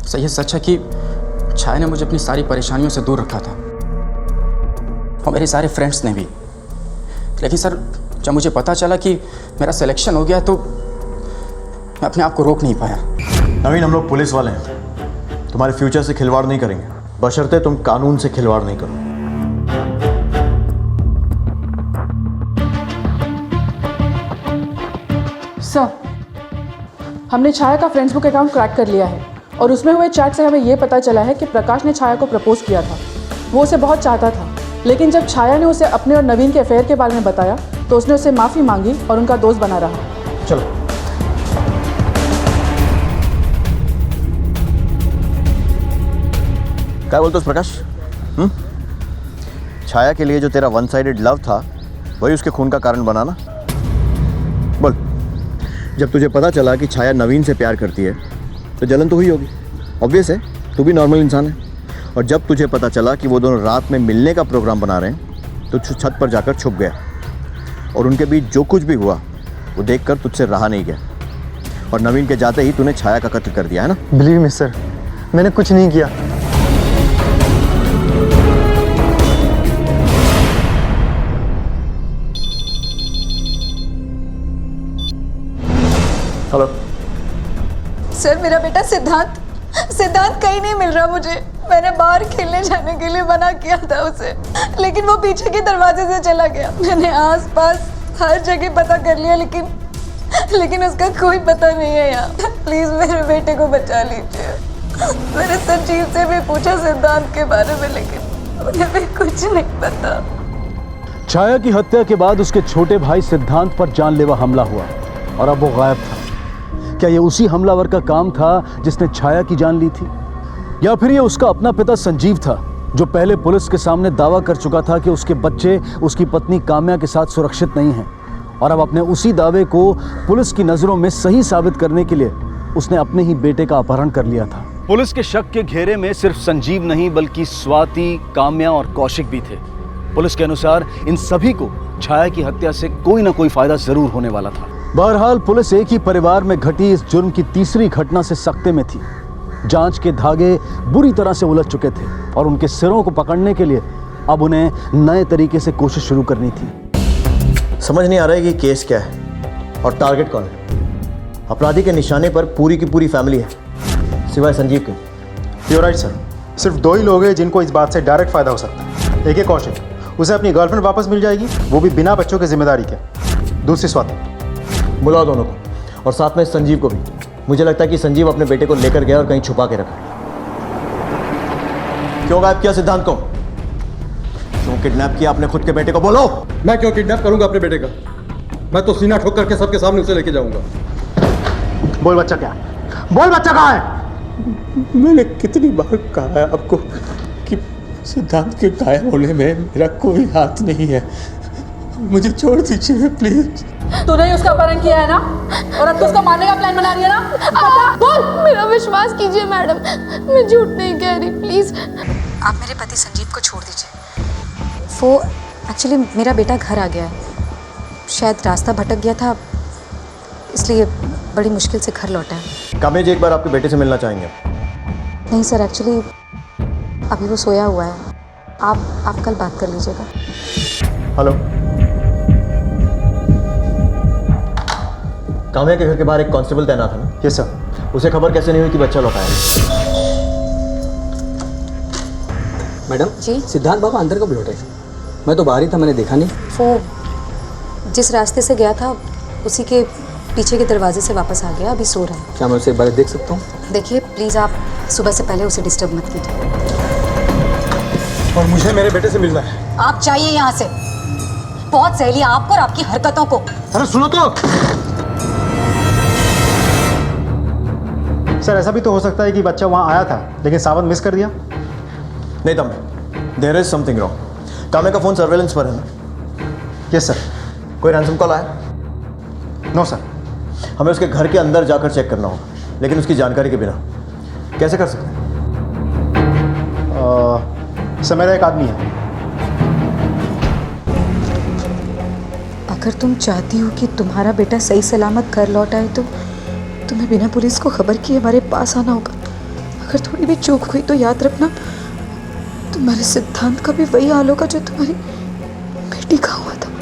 सही सच है कि छाया ने मुझे अपनी सारी परेशानियों से दूर रखा था और मेरे सारे फ्रेंड्स ने भी। लेकिन सर, जब मुझे पता चला कि मेरा सिलेक्शन हो गया तो मैं अपने आप को रोक नहीं पाया। नवीन, हम लोग पुलिस वाले हैं, तुम्हारे फ्यूचर से खिलवाड़ नहीं करेंगे, बशर्ते तुम कानून से खिलवाड़ नहीं करो। सर, हमने छाया का फेसबुक अकाउंट क्रैक कर लिया है और उसमें हुए चैट से हमें ये पता चला है कि प्रकाश ने छाया को प्रपोज किया था। वो उसे बहुत चाहता था, लेकिन जब छाया ने उसे अपने और नवीन के अफेयर के बारे में बताया तो उसने उससे माफ़ी मांगी और उनका दोस्त बना रहा। चलो। क्या बोलते हो प्रकाश? छाया के लिए जो तेरा वन साइडेड लव था वही उसके खून का कारण बना ना? बोल। जब तुझे पता चला कि छाया नवीन से प्यार करती है तो जलन तो हुई होगी, ऑब्वियस है, तू भी नॉर्मल इंसान है। और जब तुझे पता चला कि वो दोनों रात में मिलने का प्रोग्राम बना रहे हैं तो छत पर जाकर छुप गया और उनके बीच जो कुछ भी हुआ वो देखकर तुझसे रहा नहीं गया और नवीन के जाते ही तूने छाया का कत्ल कर दिया, है ना? बिलीव मी सर, मैंने कुछ नहीं किया। हेलो सर, मेरा बेटा सिद्धांत कहीं नहीं मिल रहा मुझे। मैंने बाहर खेलने जाने के लिए मना किया था उसे, लेकिन वो पीछे के दरवाजे से चला गया। मैंने आसपास हर जगह पता कर लिया, लेकिन उसका कोई पता नहीं है यहाँ। प्लीज मेरे बेटे को बचा लीजिए। मैंने संजीव से भी पूछा सिद्धांत के बारे में, लेकिन उन्हें भी कुछ नहीं पता। छाया की हत्या के बाद उसके छोटे भाई सिद्धांत पर जानलेवा हमला हुआ और अब वो गायब था। क्या ये उसी हमलावर का काम था जिसने छाया की जान ली थी, या फिर ये उसका अपना पिता संजीव था जो पहले पुलिस के सामने दावा कर चुका था कि उसके बच्चे उसकी पत्नी काम्या के साथ सुरक्षित नहीं हैं, और अब अपने उसी दावे को पुलिस की नजरों में सही साबित करने के लिए उसने अपने ही बेटे का अपहरण कर लिया था। पुलिस के शक के घेरे में सिर्फ संजीव नहीं बल्कि स्वाति, काम्या और कौशिक भी थे। पुलिस के अनुसार इन सभी को छाया की हत्या से कोई ना कोई फायदा जरूर होने वाला था। बहरहाल पुलिस एक ही परिवार में घटी इस जुर्म की तीसरी घटना से सख्ते में थी। जांच के धागे बुरी तरह से उलझ चुके थे और उनके सिरों को पकड़ने के लिए अब उन्हें नए तरीके से कोशिश शुरू करनी थी। समझ नहीं आ रहा है कि केस क्या है और टारगेट कौन है। अपराधी के निशाने पर पूरी की पूरी फैमिली है सिवाय संजीव के। यू राइट सर, सिर्फ 2 ही लोग हैं जिनको इस बात से डायरेक्ट फायदा हो सकता है। एक है कौशिक, उसे अपनी गर्लफ्रेंड वापस मिल जाएगी, वो भी बिना बच्चों की जिम्मेदारी के। दूसरी स्वाति। बुलाओ दोनों को, और साथ में संजीव को भी। मुझे लगता है कि संजीव अपने बेटे को लेकर गया और कहीं छुपा के रखा। क्यों गायब किया सिद्धांत को? क्यों किडनैप किया अपने खुद के बेटे को? बोलो। मैं क्यों किडनैप करूंगा अपने बेटे का? मैं तो सीना ठोक करके सबके सामने उसे लेके जाऊंगा। बोल बच्चा क्या है? बोल बच्चा कहाँ है? मैंने कितनी बार कहा है आपको कि सिद्धांत के गायब होने में मेरा कोई हाथ नहीं है। मुझे छोड़ दीजिए प्लीज। तूने ही उसका अपहरण किया है ना, और अब तो उसको मारने का प्लान बना रही है ना? बता, बोल। मेरा विश्वास कीजिए मैडम, मैं झूठ नहीं कह रही, प्लीज। आप मेरे पति संजीव को छोड़ दीजिए। वो एक्चुअली मेरा बेटा घर आ गया है, शायद रास्ता भटक गया था, इसलिए बड़ी मुश्किल से घर लौटा है। काम्या जी एक बार आपके बेटे से मिलना चाहेंगे। नहीं सर, एक्चुअली अभी वो सोया हुआ है। आप कल बात कर लीजिएगा। हेलो। काम्या के घर के बाहर एक कांस्टेबल तैनात है ना? Yes sir. उसे खबर कैसे नहीं हुई कि बच्चा लौटा है? मैडम जी, सिद्धांत बाबा अंदर कब लौटे? मैं तो बाहर ही था, मैंने देखा नहीं। वो जिस रास्ते से गया था उसी के पीछे के दरवाजे से वापस आ गया, अभी सो रहा है। क्या मैं उसे एक बार देख सकता हूँ? देखिए प्लीज़, आप सुबह से पहले उसे डिस्टर्ब मत कीजिए। और मुझे मेरे बेटे से मिलना है। आप चाहिए यहाँ से, बहुत सहेली आपको और आपकी हरकतों को। अरे सुनो तो। सर ऐसा भी तो हो सकता है कि बच्चा वहाँ आया था लेकिन सावन मिस कर दिया। नहीं Tambe, there is something wrong. Kamya का फोन सर्वेलेंस पर है ना? Yes sir. कोई रैंसम कॉल आया? No sir. हमें उसके घर के अंदर जाकर चेक करना होगा, लेकिन उसकी जानकारी के बिना। कैसे कर सकते हैं? सर मेरा एक आदमी है। अगर तुम चाहती हो कि तुम्हारा बेटा सही सलामत घर लौट आए तो तुम्हें बिना पुलिस को खबर किए हमारे पास आना होगा। अगर थोड़ी भी चूक हुई तो याद रखना तुम्हारे सिद्धांत का भी वही हाल होगा जो तुम्हारी बेटी का हुआ था।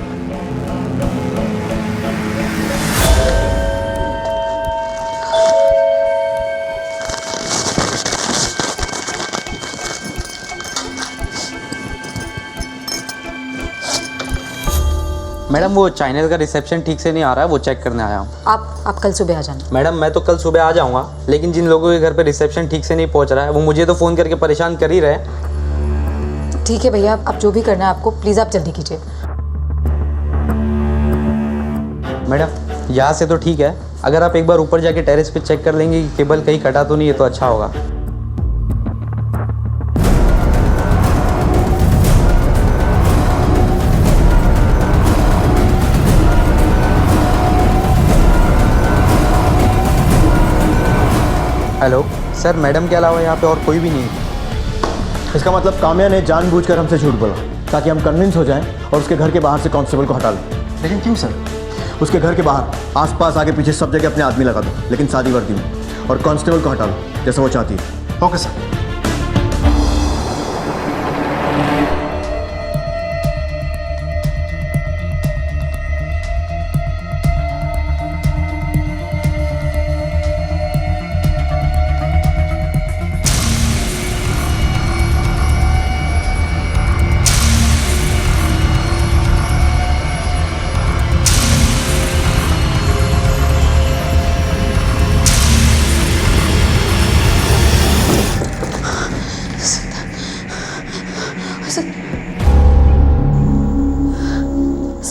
मैडम वो चाइनीज का रिसेप्शन ठीक से नहीं आ रहा है, वो चेक करने आया हूँ। आप कल सुबह आ जाना। मैडम मैं तो कल सुबह आ जाऊँगा, लेकिन जिन लोगों के घर पे रिसेप्शन ठीक से नहीं पहुँच रहा है वो मुझे तो फ़ोन करके परेशान कर ही रहे। ठीक है भैया, आप जो भी करना है आपको, प्लीज़ आप जल्दी कीजिए। मैडम यहाँ से तो ठीक है, अगर आप एक बार ऊपर जाके टेरेस पे चेक कर लेंगे कि केबल कहीं कटा तो नहीं है तो अच्छा होगा। हेलो सर, मैडम के अलावा यहाँ पे और कोई भी नहीं है। इसका मतलब काम्या ने जानबूझकर हमसे झूठ बोला ताकि हम कन्विंस हो जाएं और उसके घर के बाहर से कांस्टेबल को हटा लें। लेकिन क्यों सर? उसके घर के बाहर आसपास आगे पीछे सब जगह अपने आदमी लगा दो, लेकिन सादी वर्दी में, और कांस्टेबल को हटा लो जैसा वो चाहती है। Okay sir.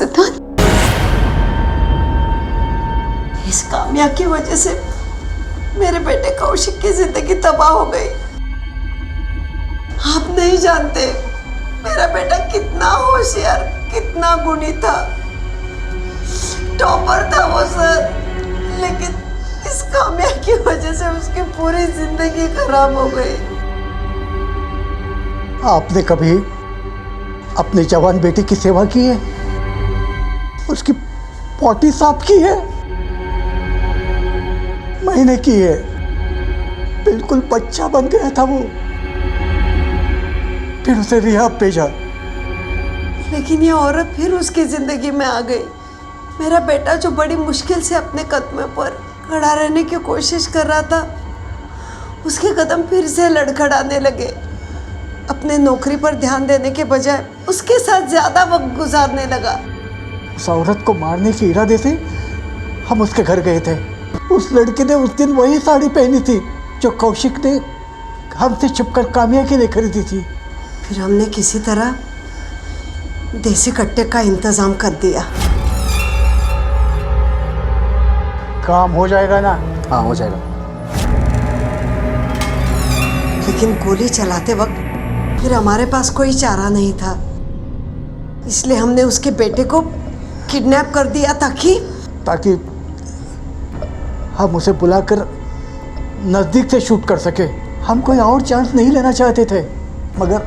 सिद्धांत, इस कामया की वजह से मेरे बेटे कौशिक की जिंदगी तबाह हो गई। आप नहीं जानते मेरा बेटा कितना होशियार, कितना गुणी था, टॉपर था वो सर, लेकिन इस कामया की वजह से उसकी पूरी जिंदगी खराब हो गई। आपने कभी अपने जवान बेटे की सेवा की है? उसकी पॉटी साफ की है? मैंने की है। बिल्कुल बच्चा बन गया था वो, फिर उसे रिहाब भेजा। लेकिन ये औरत फिर उसकी जिंदगी में आ गई। मेरा बेटा जो बड़ी मुश्किल से अपने कदमों पर खड़ा रहने की कोशिश कर रहा था, उसके कदम फिर से लड़खड़ाने लगे। अपने नौकरी पर ध्यान देने के बजाय उसके साथ ज्यादा वक्त गुजारने लगा। उस औरत को मारने के इरादे से हम उसके घर गए थे। उस लड़के ने उस दिन वही साड़ी पहनी थी जो कौशिक ने हमसे छुपकर कामया के लिए खरीदी थी। फिर हमने किसी तरह देसी कट्टे का इंतजाम कर दिया। काम हो जाएगा ना? हाँ हो जाएगा। लेकिन गोली चलाते वक्त फिर हमारे पास कोई चारा नहीं था, इसलिए हमने उसके बेटे को किडनैप कर दिया ताकि हम उसे बुलाकर नज़दीक से शूट कर सके। हम कोई और चांस नहीं लेना चाहते थे, मगर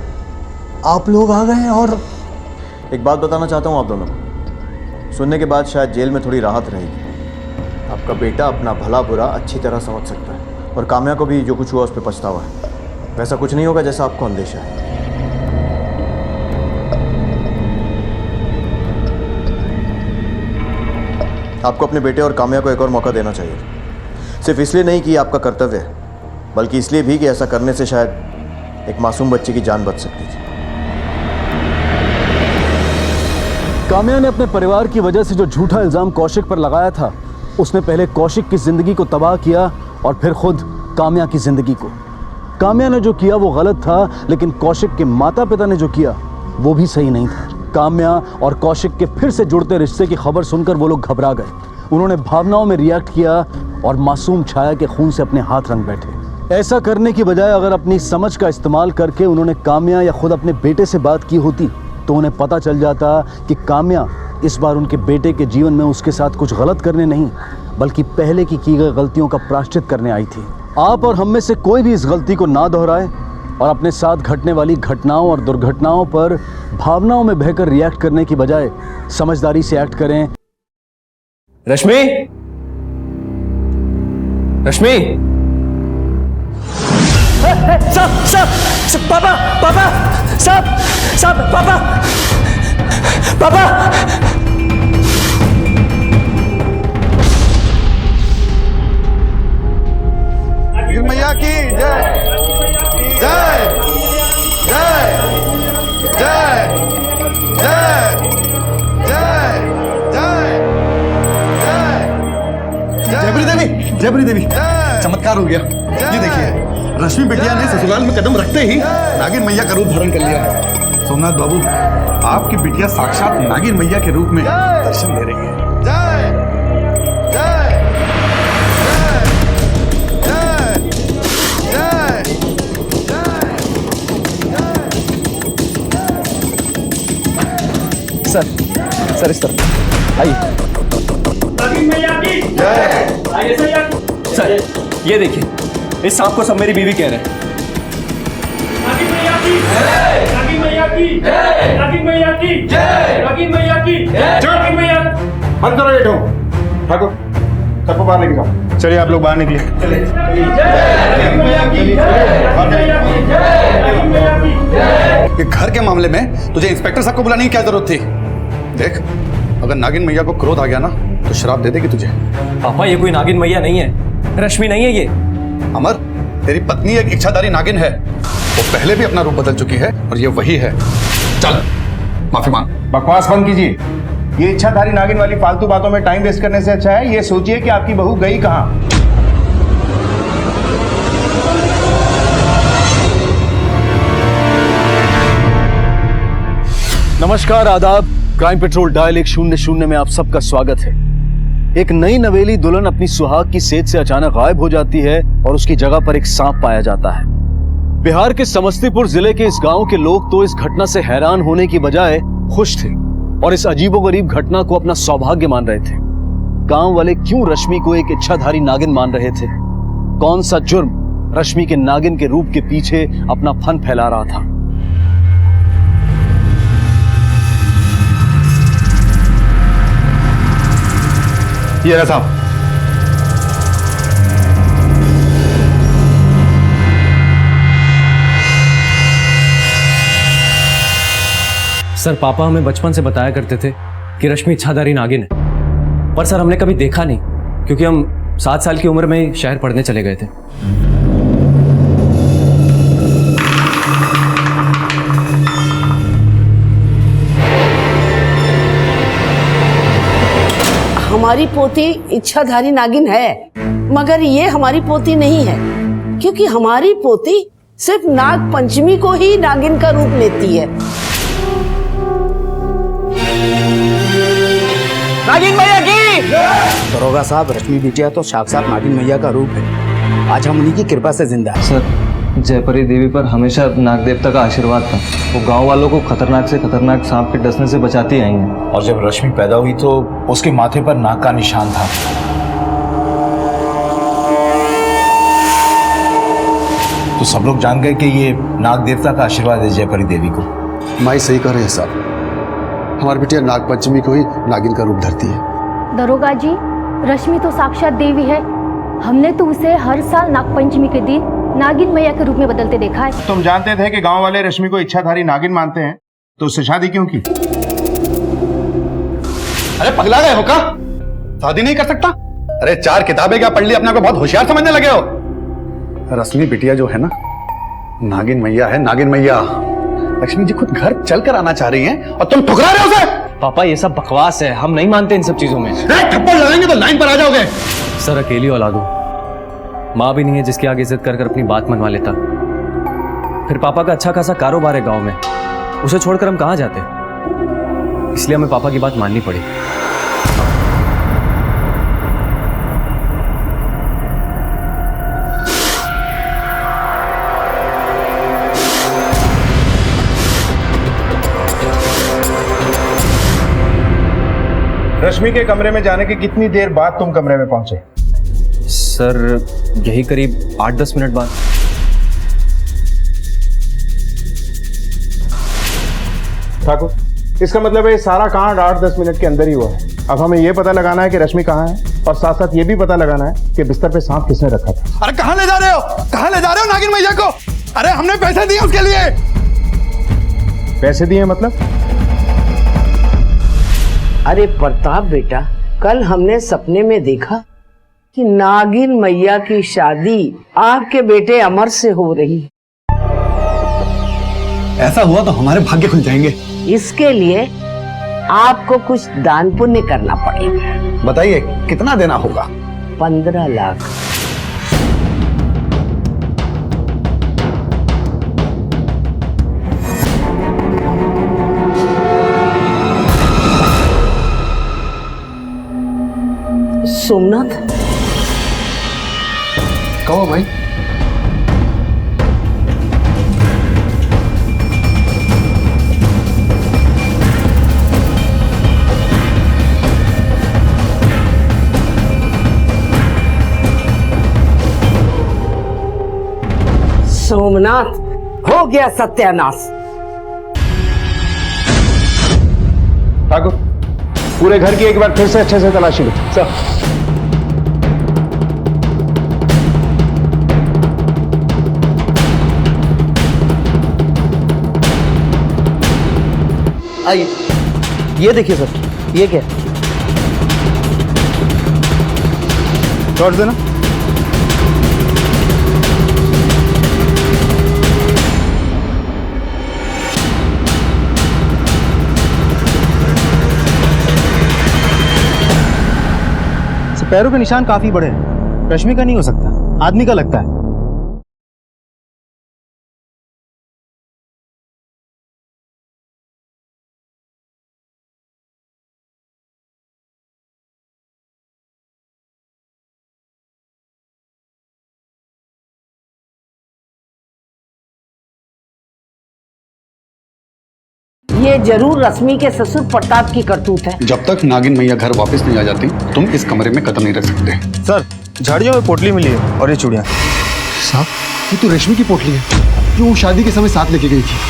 आप लोग आ गए। और एक बात बताना चाहता हूँ आप दोनों को, सुनने के बाद शायद जेल में थोड़ी राहत रहेगी। आपका बेटा अपना भला बुरा अच्छी तरह समझ सकता है, और कामया को भी जो कुछ हुआ उस पर पछतावा है। वैसा कुछ नहीं होगा जैसा आपको अंदेशा है। आपको अपने बेटे और कामया को एक और मौका देना चाहिए, सिर्फ इसलिए नहीं कि आपका कर्तव्य है, बल्कि इसलिए भी कि ऐसा करने से शायद एक मासूम बच्चे की जान बच सकती थी। कामया ने अपने परिवार की वजह से जो झूठा इल्जाम कौशिक पर लगाया था, उसने पहले कौशिक की जिंदगी को तबाह किया और फिर खुद कामया की जिंदगी को। कामया ने जो किया वो गलत था, लेकिन कौशिक के माता पिता ने जो किया वो भी सही नहीं था। कामया और कौशिक के फिर से जुड़ते रिश्ते की खबर सुनकर वो लोग घबरा गए। उन्होंने भावनाओं में रिएक्ट किया और मासूम छाया के खून से अपने हाथ रंग बैठे। ऐसा करने की बजाय अगर अपनी समझ का इस्तेमाल करके उन्होंने कामया या खुद अपने बेटे से बात की होती, तो उन्हें पता चल जाता कि कामया इस बार उनके बेटे के जीवन में उसके साथ कुछ गलत करने नहीं, बल्कि पहले की गई गलतियों का प्रायश्चित करने आई थी। आप और हम में से कोई भी इस गलती को ना दोहराए और अपने साथ घटने वाली घटनाओं और दुर्घटनाओं पर भावनाओं में बहकर रिएक्ट करने की बजाय समझदारी से एक्ट करें। रश्मि, रश्मि, सब पापा, पापा, सब पापा, पापा। मैया की जय, जय, जय, जय, जय, जय, जय, जयपुरी देवी, जयपुरी देवी, चमत्कार हो गया। ये देखिए, रश्मि बिटिया ने ससुराल में कदम रखते ही नागिन मैया का रूप धारण कर लिया है। सोमनाथ बाबू, आपकी बिटिया साक्षात नागिन मैया के रूप में दर्शन दे रही है। सर इस तरफ आइए। सर ये देखिए, इस सांप को सब मेरी बीवी कह रहे हैं। बंद करो ये ढोंग। ठाकुर, सबको बाहर लेके जाओ। चलिए आप लोग बाहर निकलिए। ये घर के मामले में तुझे इंस्पेक्टर साहब को बुलाने की क्या जरूरत थी? देख, अगर नागिन मैया को क्रोध आ गया ना तो शराब दे देगी तुझे। पापा ये कोई नागिन मैया नहीं है, रश्मि नहीं है ये। अमर, तेरी पत्नी एक इच्छाधारी नागिन है। वो पहले भी अपना रूप बदल चुकी है और ये वही है। चल माफी मांग। बकवास बंद कीजिए। ये इच्छाधारी नागिन वाली फालतू बातों में टाइम वेस्ट करने से अच्छा है ये सोचिए कि आपकी बहू गई कहाँ। नमस्कार, आदाब। क्राइम पेट्रोल डायल 100 में आप सबका स्वागत है। एक नई नवेली दुल्हन अपनी सुहाग की सेज से अचानक गायब हो जाती है और उसकी जगह पर एक सांप पाया जाता है। बिहार के समस्तीपुर जिले के इस गांव के लोग तो इस घटना से हैरान होने की बजाय खुश थे और इस अजीबोगरीब घटना को अपना सौभाग्य मान रहे थे। गांव वाले क्यों रश्मि को एक इच्छाधारी नागिन मान रहे थे? कौन सा जुर्म रश्मि के नागिन के रूप के पीछे अपना फन फैला रहा था? ये रहा साहब। सर पापा हमें बचपन से बताया करते थे कि रश्मि इच्छाधारी नागिन है, पर सर हमने कभी देखा नहीं क्योंकि हम 7 साल की उम्र में ही शहर पढ़ने चले गए थे। हमारी पोती इच्छाधारी नागिन है, मगर ये हमारी पोती नहीं है, क्योंकि हमारी पोती सिर्फ नाग पंचमी को ही नागिन का रूप लेती है। नागिन मैया की दरोगा साहब, रश्मि बिटिया तो साक्षात नागिन मैया का रूप है। आज हम उन्हीं की कृपा से जिंदा है। सर, जयपरी देवी पर हमेशा नाग देवता का आशीर्वाद था। वो गांव वालों को खतरनाक से खतरनाक सांप के डसने से बचाती आई हैं। और जब रश्मि पैदा हुई तो उसके माथे पर नाग का निशान था। तो सब लोग जान गए कि ये नाग देवता का आशीर्वाद है जयपरी देवी को। माई सही कह रहे हैं साहब, हमारी बिटिया नाग पंचमी को ही नागिन का रूप धरती है। दरोगा जी, रश्मि तो साक्षात देवी है। हमने तो उसे हर साल नागपंचमी के दिन नागिन मैया के रूप में बदलते देखा है। तुम जानते थे कि गांव वाले रश्मि को इच्छाधारी नागिन मानते हैं, तो उससे शादी क्यों की? अरे पगला गए हो क्या? शादी नहीं कर सकता? अरे 4 किताबें क्या पढ़ ली, अपने आप को बहुत होशियार समझने लगे हो। रश्मि बिटिया जो है ना, नागिन मैया है, नागिन मैया। लक्ष्मी जी खुद घर चल कर आना चाह रही हैं और तुम ठुकरा रहे हो उसे। पापा ये सब बकवास है, हम नहीं मानते इन सब चीजों में। थप्पड़ लगाएंगे तो लाइन पर आ जाओगे। सर अकेली औलाद हूं, माँ भी नहीं है जिसकी आगे इज्जत कर अपनी बात मनवा लेता। फिर पापा का अच्छा खासा कारोबार है गांव में, उसे छोड़कर हम कहां जाते? इसलिए हमें पापा की बात माननी पड़ी। रश्मि के कमरे में जाने के कितनी देर बाद तुम कमरे में पहुंचे? सर यही करीब 8-10 मिनट बाद। ठाकुर, इसका मतलब है सारा कांड 8-10 मिनट के अंदर ही हुआ है। अब हमें यह पता लगाना है कि रश्मि कहाँ है और साथ साथ ये भी पता लगाना है कि बिस्तर पे सांप किसने रखा था। अरे कहां ले जा रहे हो? कहां ले जा रहे हो नागिन मैया को? अरे हमने पैसे दिए उसके लिए। पैसे दिए मतलब? अरे प्रताप बेटा, कल हमने सपने में देखा कि नागिन मैया की शादी आपके बेटे अमर से हो रही। ऐसा हुआ तो हमारे भाग्य खुल जाएंगे। इसके लिए आपको कुछ दान पुण्य करना पड़ेगा। बताइए कितना देना होगा? 15 लाख। सोमनाथ, कहो भाई। सोमनाथ, हो गया सत्यानाश। ठाकुर, पूरे घर की एक बार फिर से अच्छे से तलाशी लो। चल। आइए, ये देखिए सर, ये क्या? टॉर्च देना। पैरों के निशान काफी बड़े हैं। रश्मि का नहीं हो सकता, आदमी का लगता है। ये जरूर रश्मि के ससुर प्रताप की करतूत है। जब तक नागिन मैया घर वापस नहीं आ जाती तुम इस कमरे में कदम नहीं रख सकते। सर, झाड़ियों में पोटली मिली है और ये चूड़ियाँ। साहब, ये तो रेशमी की पोटली है जो वो शादी के समय साथ लेके गई थी।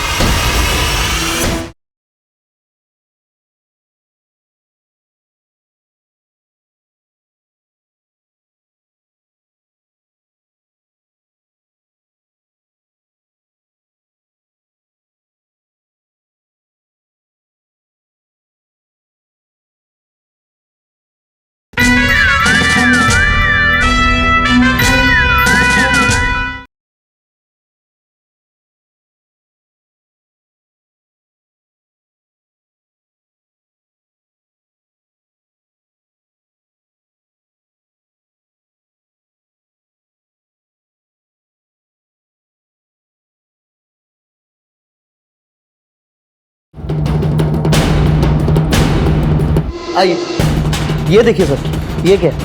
आइए, ये देखिए सर, ये क्या है?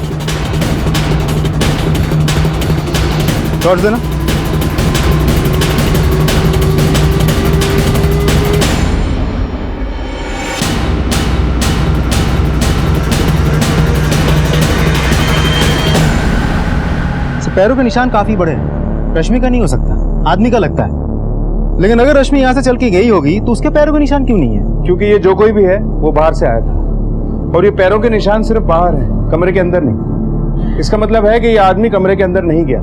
टॉर्च देना। पैरों के निशान काफी बड़े हैं। रश्मि का नहीं हो सकता, आदमी का लगता है। लेकिन अगर रश्मि यहाँ से चल के गई होगी तो उसके पैरों के निशान क्यों नहीं है? क्योंकि ये जो कोई भी है वो बाहर से आया था और ये पैरों के निशान सिर्फ बाहर है, कमरे के अंदर नहीं। इसका मतलब है कि ये आदमी कमरे के अंदर नहीं गया,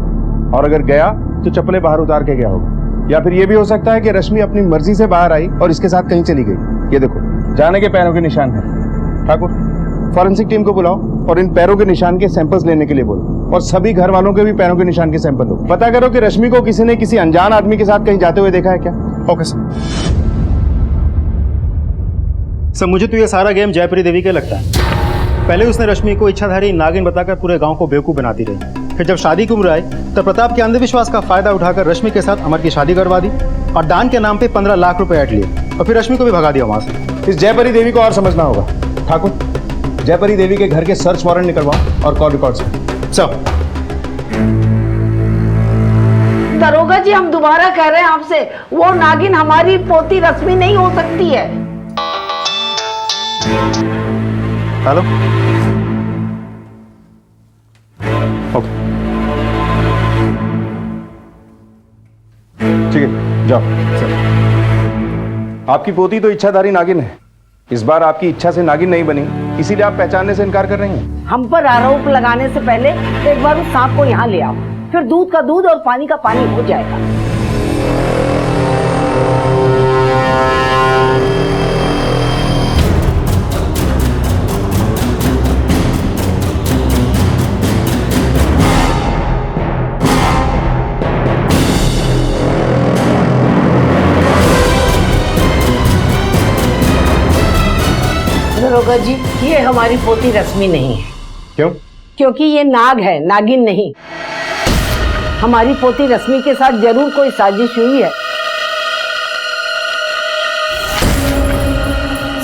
और अगर गया तो चप्पलें बाहर उतार के गया होगा। या फिर ये भी हो सकता है कि रश्मि अपनी मर्जी से बाहर आई और इसके साथ कहीं चली गई। ये देखो, जाने के पैरों के निशान है। ठाकुर, फॉरेंसिक टीम को बुलाओ और इन पैरों के निशान के सैंपल्स लेने के लिए बोलो, और सभी घर वालों के भी पैरों के निशान के सैंपल लो। पता करो कि रश्मि को किसी ने किसी अनजान आदमी के साथ कहीं जाते हुए देखा है क्या? Okay sir. सर, मुझे तो ये सारा गेम जयपरी देवी का लगता है। पहले उसने रश्मि को इच्छाधारी नागिन बताकर पूरे गांव को बेवकूफ बनाती रही। फिर जब शादी की उम्र आई तब प्रताप के अंधविश्वास का फायदा उठाकर रश्मि के साथ अमर की शादी करवा दी और दान के नाम पे 15 लाख रुपए ऐट लिए और फिर रश्मि को भी भगा दिया वहां से। इस जयपरी देवी को और समझना होगा। ठाकुर, जयपरी देवी के घर के सर्च वारंट निकलवाओ और कॉल रिकॉर्ड से। सब दरोगा जी, हम दोबारा कह रहे हैं आपसे, वो नागिन हमारी पोती रश्मि नहीं हो सकती है। हेलो, ओके, ठीक है, जाओ। सर, आपकी पोती तो इच्छाधारी नागिन है। इस बार आपकी इच्छा से नागिन नहीं बनी, इसीलिए आप पहचानने से इनकार कर रही हैं। हम पर आरोप लगाने से पहले एक बार उस सांप को यहाँ ले आओ, फिर दूध का दूध और पानी का पानी हो जाएगा। दरोगा जी, ये हमारी पोती रश्मि नहीं है। क्यों? क्योंकि ये नाग है, नागिन नहीं। हमारी पोती रश्मि के साथ जरूर कोई साजिश हुई है।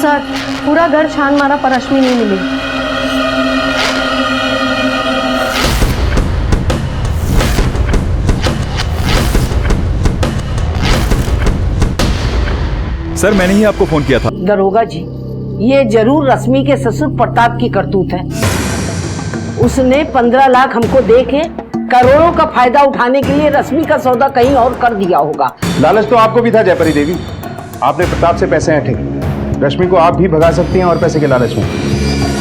सर, पूरा घर छान मारा पर रश्मि नहीं मिली। सर, मैंने ही आपको फोन किया था। दरोगा जी, ये जरूर रश्मि के ससुर प्रताप की करतूत है। उसने 15 लाख हमको दे के करोड़ों का फायदा उठाने के लिए रश्मि का सौदा कहीं और कर दिया होगा। लालच तो आपको भी था जयपरी देवी। आपने प्रताप से पैसे ऐंठे। रश्मि को आप भी भगा सकती हैं और पैसे के लालच में।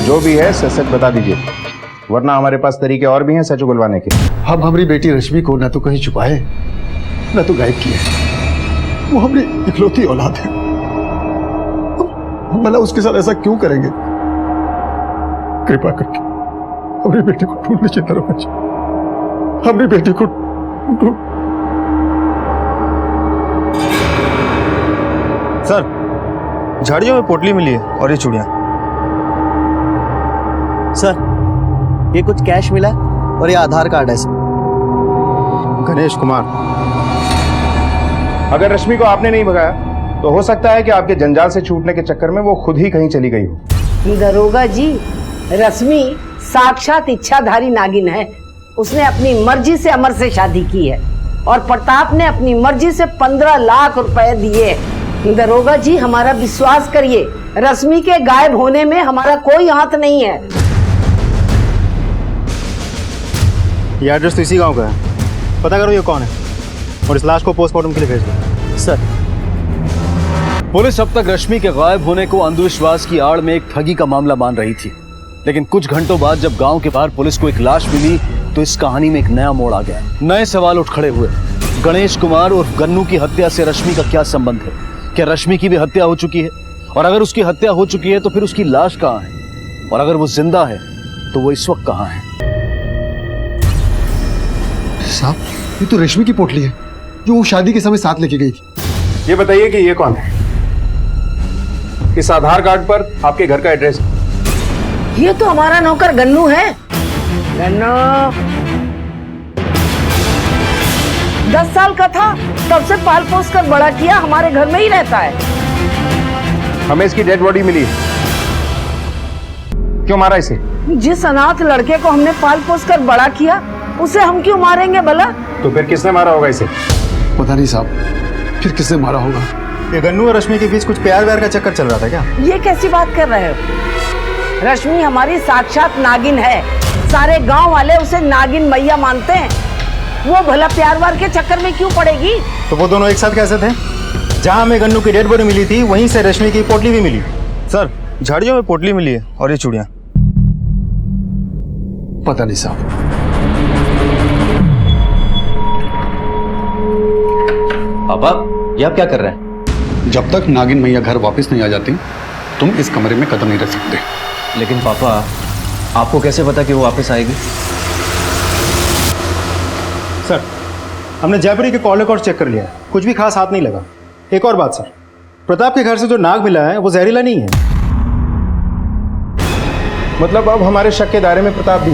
जो भी है सच सच बता दीजिए, वरना हमारे पास तरीके और भी हैं सच उगलवाने के। हम हमारी बेटी रश्मि को न तो कहीं छुपाए न तो गायब किए। वो हमारी इकलौती औलाद है। हम भला उसके साथ ऐसा क्यों करेंगे? कृपा करके हमारी बेटी को ढूंढ लीजिए दरोगा जी। हमारी बेटी को ढूंढ। सर, झाड़ियों में पोटली मिली है और ये चूड़ियां। सर, ये कुछ कैश मिला और ये आधार कार्ड है सर। गणेश कुमार। अगर रश्मि को आपने नहीं भगाया तो हो सकता है कि आपके जंजाल से छूटने के चक्कर में वो खुद ही कहीं चली गई हो। दरोगा जी, रश्मि साक्षात इच्छाधारी नागिन है। उसने अपनी मर्जी से अमर से शादी की है और प्रताप ने अपनी मर्जी से 15 लाख रुपए दिए। दरोगा जी, हमारा विश्वास करिए, रश्मि के गायब होने में हमारा कोई हाथ नहीं है। ये एड्रेस तो इसी गांव का है, पता करो ये कौन है और इस लाश को पोस्टमार्टम के लिए भेज दो। सर, पुलिस अब तक रश्मि के गायब होने को अंधविश्वास की आड़ में एक ठगी का मामला मान रही थी, लेकिन कुछ घंटों बाद जब गांव के बाहर पुलिस को एक लाश मिली तो इस कहानी में एक नया मोड़ आ गया। नए सवाल उठ खड़े हुए। गणेश कुमार और गन्नू की हत्या से रश्मि का क्या संबंध है? क्या रश्मि की भी हत्या हो चुकी है? और अगर उसकी हत्या हो चुकी है तो फिर उसकी लाश कहाँ है? और अगर वो जिंदा है तो वो इस वक्त कहाँ है? साहब, ये तो रश्मि की पोटली है जो वो शादी के समय साथ लेके गई थी। ये बताइए कि ये कौन है? इस आधार कार्ड पर आपके घर का एड्रेस है। ये तो हमारा नौकर गन्नू है। गन्नू 10 साल का था तब से पाल पोस कर बड़ा किया, हमारे घर में ही रहता है। हमें इसकी डेड बॉडी मिली, क्यों मारा इसे? जिस अनाथ लड़के को हमने पाल पोस कर बड़ा किया उसे हम क्यों मारेंगे भला? तो फिर किसने मारा होगा इसे? पता नहीं साहब, फिर किसने मारा होगा। ये गन्नू और रश्मि के बीच कुछ प्यार व्यार का चक्कर चल रहा था क्या? ये कैसी बात कर रहे हो? रश्मि हमारी साक्षात नागिन है, सारे गांव वाले उसे नागिन मैया मानते हैं। वो भला प्यार वार के चक्कर में क्यों पड़ेगी? तो वो दोनों एक साथ कैसे थे? जहां हमें गन्नू की डेड बॉडी मिली थी वहीं से रश्मि की पोटली भी मिली। सर, झाड़ियों में पोटली मिली है और ये चूड़ियां। पता नहीं साहब। पापा, ये आप क्या कर रहे हैं? जब तक नागिन मैया घर वापस नहीं आ जाती तुम इस कमरे में कदम नहीं रख सकते। लेकिन पापा, आपको कैसे पता कि वो वापस आएगी? सर, हमने जयपुरी के कॉल रिकॉर्ड चेक कर लिया, कुछ भी खास हाथ नहीं लगा। एक और बात सर, प्रताप के घर से जो नाग मिला है वो जहरीला नहीं है। मतलब अब हमारे शक के दायरे में प्रताप भी।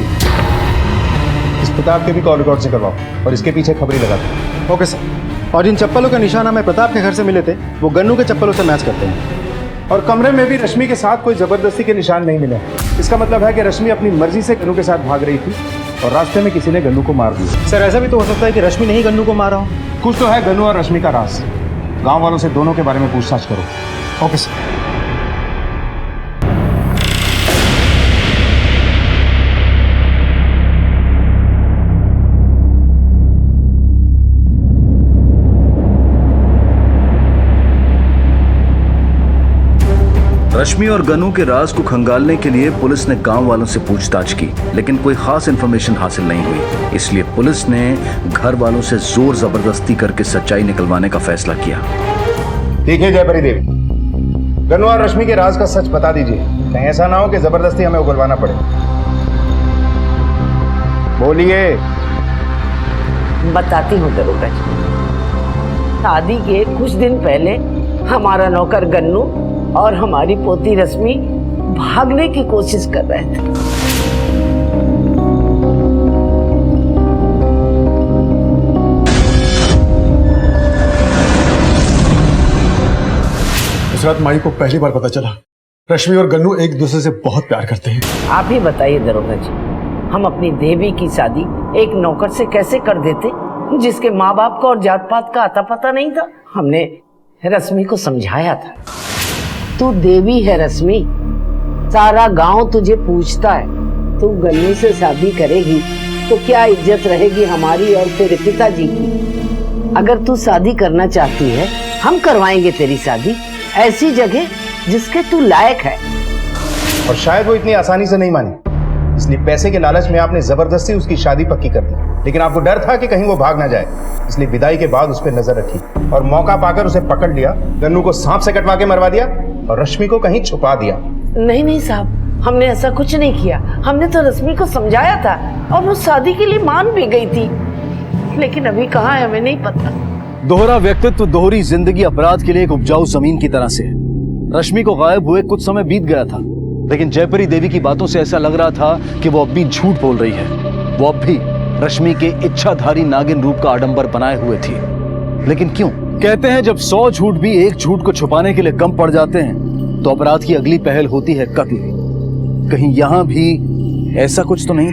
इस प्रताप के भी कॉल रिकॉर्ड से करवाओ और इसके पीछे खबरी लगा दो। Okay sir. और जिन चप्पलों के निशान हमें प्रताप के घर से मिले थे वो गन्नू के चप्पलों से मैच करते हैं। और कमरे में भी रश्मि के साथ कोई जबरदस्ती के निशान नहीं मिले। इसका मतलब है कि रश्मि अपनी मर्जी से गन्नू के साथ भाग रही थी और रास्ते में किसी ने गन्नू को मार दिया। सर, ऐसा भी तो हो सकता है कि रश्मि ने ही गन्नू को मारा हो। कुछ तो है गन्नू और रश्मि का राज। गांव वालों से दोनों के बारे में पूछताछ करो। Okay sir. रश्मि और गन्नू के राज को खंगालने के लिए पुलिस ने गांव वालों से पूछताछ की, लेकिन कोई खास इंफॉर्मेशन हासिल नहीं हुई। इसलिए पुलिस ने घर वालों से जोर जबरदस्ती करके सच्चाई निकलवाने का फैसला किया। देखिए जयपरी देवी, गन्नू और रश्मि के राज का सच बता दीजिए, कहीं ऐसा ना हो कि जबरदस्ती हमें उगलवाना पड़े। बोलिए। बताती हूँ दरोगा जी। शादी के कुछ दिन पहले हमारा नौकर गन्नू और हमारी पोती रश्मि भागने की कोशिश कर रहे थे। उस रात माई को पहली बार पता चला रश्मि और गन्नू एक दूसरे से बहुत प्यार करते हैं। आप ही बताइए दरोगा जी, हम अपनी देवी की शादी एक नौकर से कैसे कर देते जिसके माँ बाप का और जात पात का अता पता नहीं था? हमने रश्मि को समझाया था, तू देवी है रश्मि, सारा गांव तुझे पूछता है, तू गन्नू से शादी करेगी तो क्या इज्जत रहेगी हमारी और तेरे पिताजी की। अगर तू शादी करना चाहती है हम करवाएंगे तेरी शादी ऐसी जगह जिसके तू लायक है। और शायद वो इतनी आसानी से नहीं मानी, इसलिए पैसे के लालच में आपने जबरदस्ती उसकी शादी पक्की कर दी। लेकिन आपको डर था कि कहीं वो भाग ना जाए, इसलिए विदाई के बाद उस पर नजर रखी और मौका पाकर उसे पकड़ लिया। गन्नू को सांप से कटवा के मरवा दिया और रश्मि को कहीं छुपा दिया। नहीं नहीं साहब, हमने ऐसा कुछ नहीं किया। हमने तो रश्मि को समझाया था और वो शादी के लिए मान भी गई थी, लेकिन अभी कहाँ है हमें नहीं पता। दोहरा व्यक्तित्व दोहरी जिंदगी अपराध के लिए एक उपजाऊ जमीन की तरह से। रश्मि को गायब हुए कुछ समय बीत गया था, लेकिन जयपरी देवी की बातों से ऐसा लग रहा था कि वो अब भी झूठ बोल रही है। वो अब भी रश्मि के इच्छाधारी नागिन रूप का आडंबर बनाए हुए थी। लेकिन क्यों? कहते हैं जब 100 झूठ भी एक झूठ को छुपाने के लिए कम पड़ जाते हैं तो अपराध की अगली पहल होती है कत्ल। कहीं यहां भी ऐसा कुछ तो नहीं?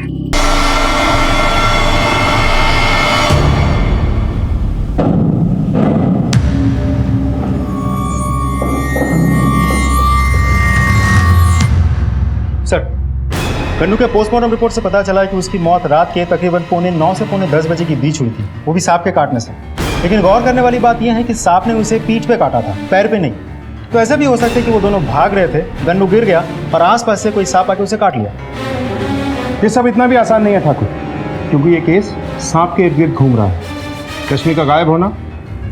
सर, गन्नू के पोस्टमार्टम रिपोर्ट से पता चला है कि उसकी मौत रात के तकरीबन 9:15 से 10:15 बजे के बीच हुई थी, वो भी सांप के काटने से। लेकिन गौर करने वाली बात यह है कि सांप ने उसे पीठ पे काटा था, पैर पे नहीं। तो ऐसा भी हो सकता है कि वो दोनों भाग रहे थे, गन्नू गिर गया और आसपास से कोई सांप आके उसे काट लिया। ये सब इतना भी आसान नहीं है ठाकुर, क्योंकि ये केस सांप के इर्द गिर्द घूम रहा है। रश्मि का गायब होना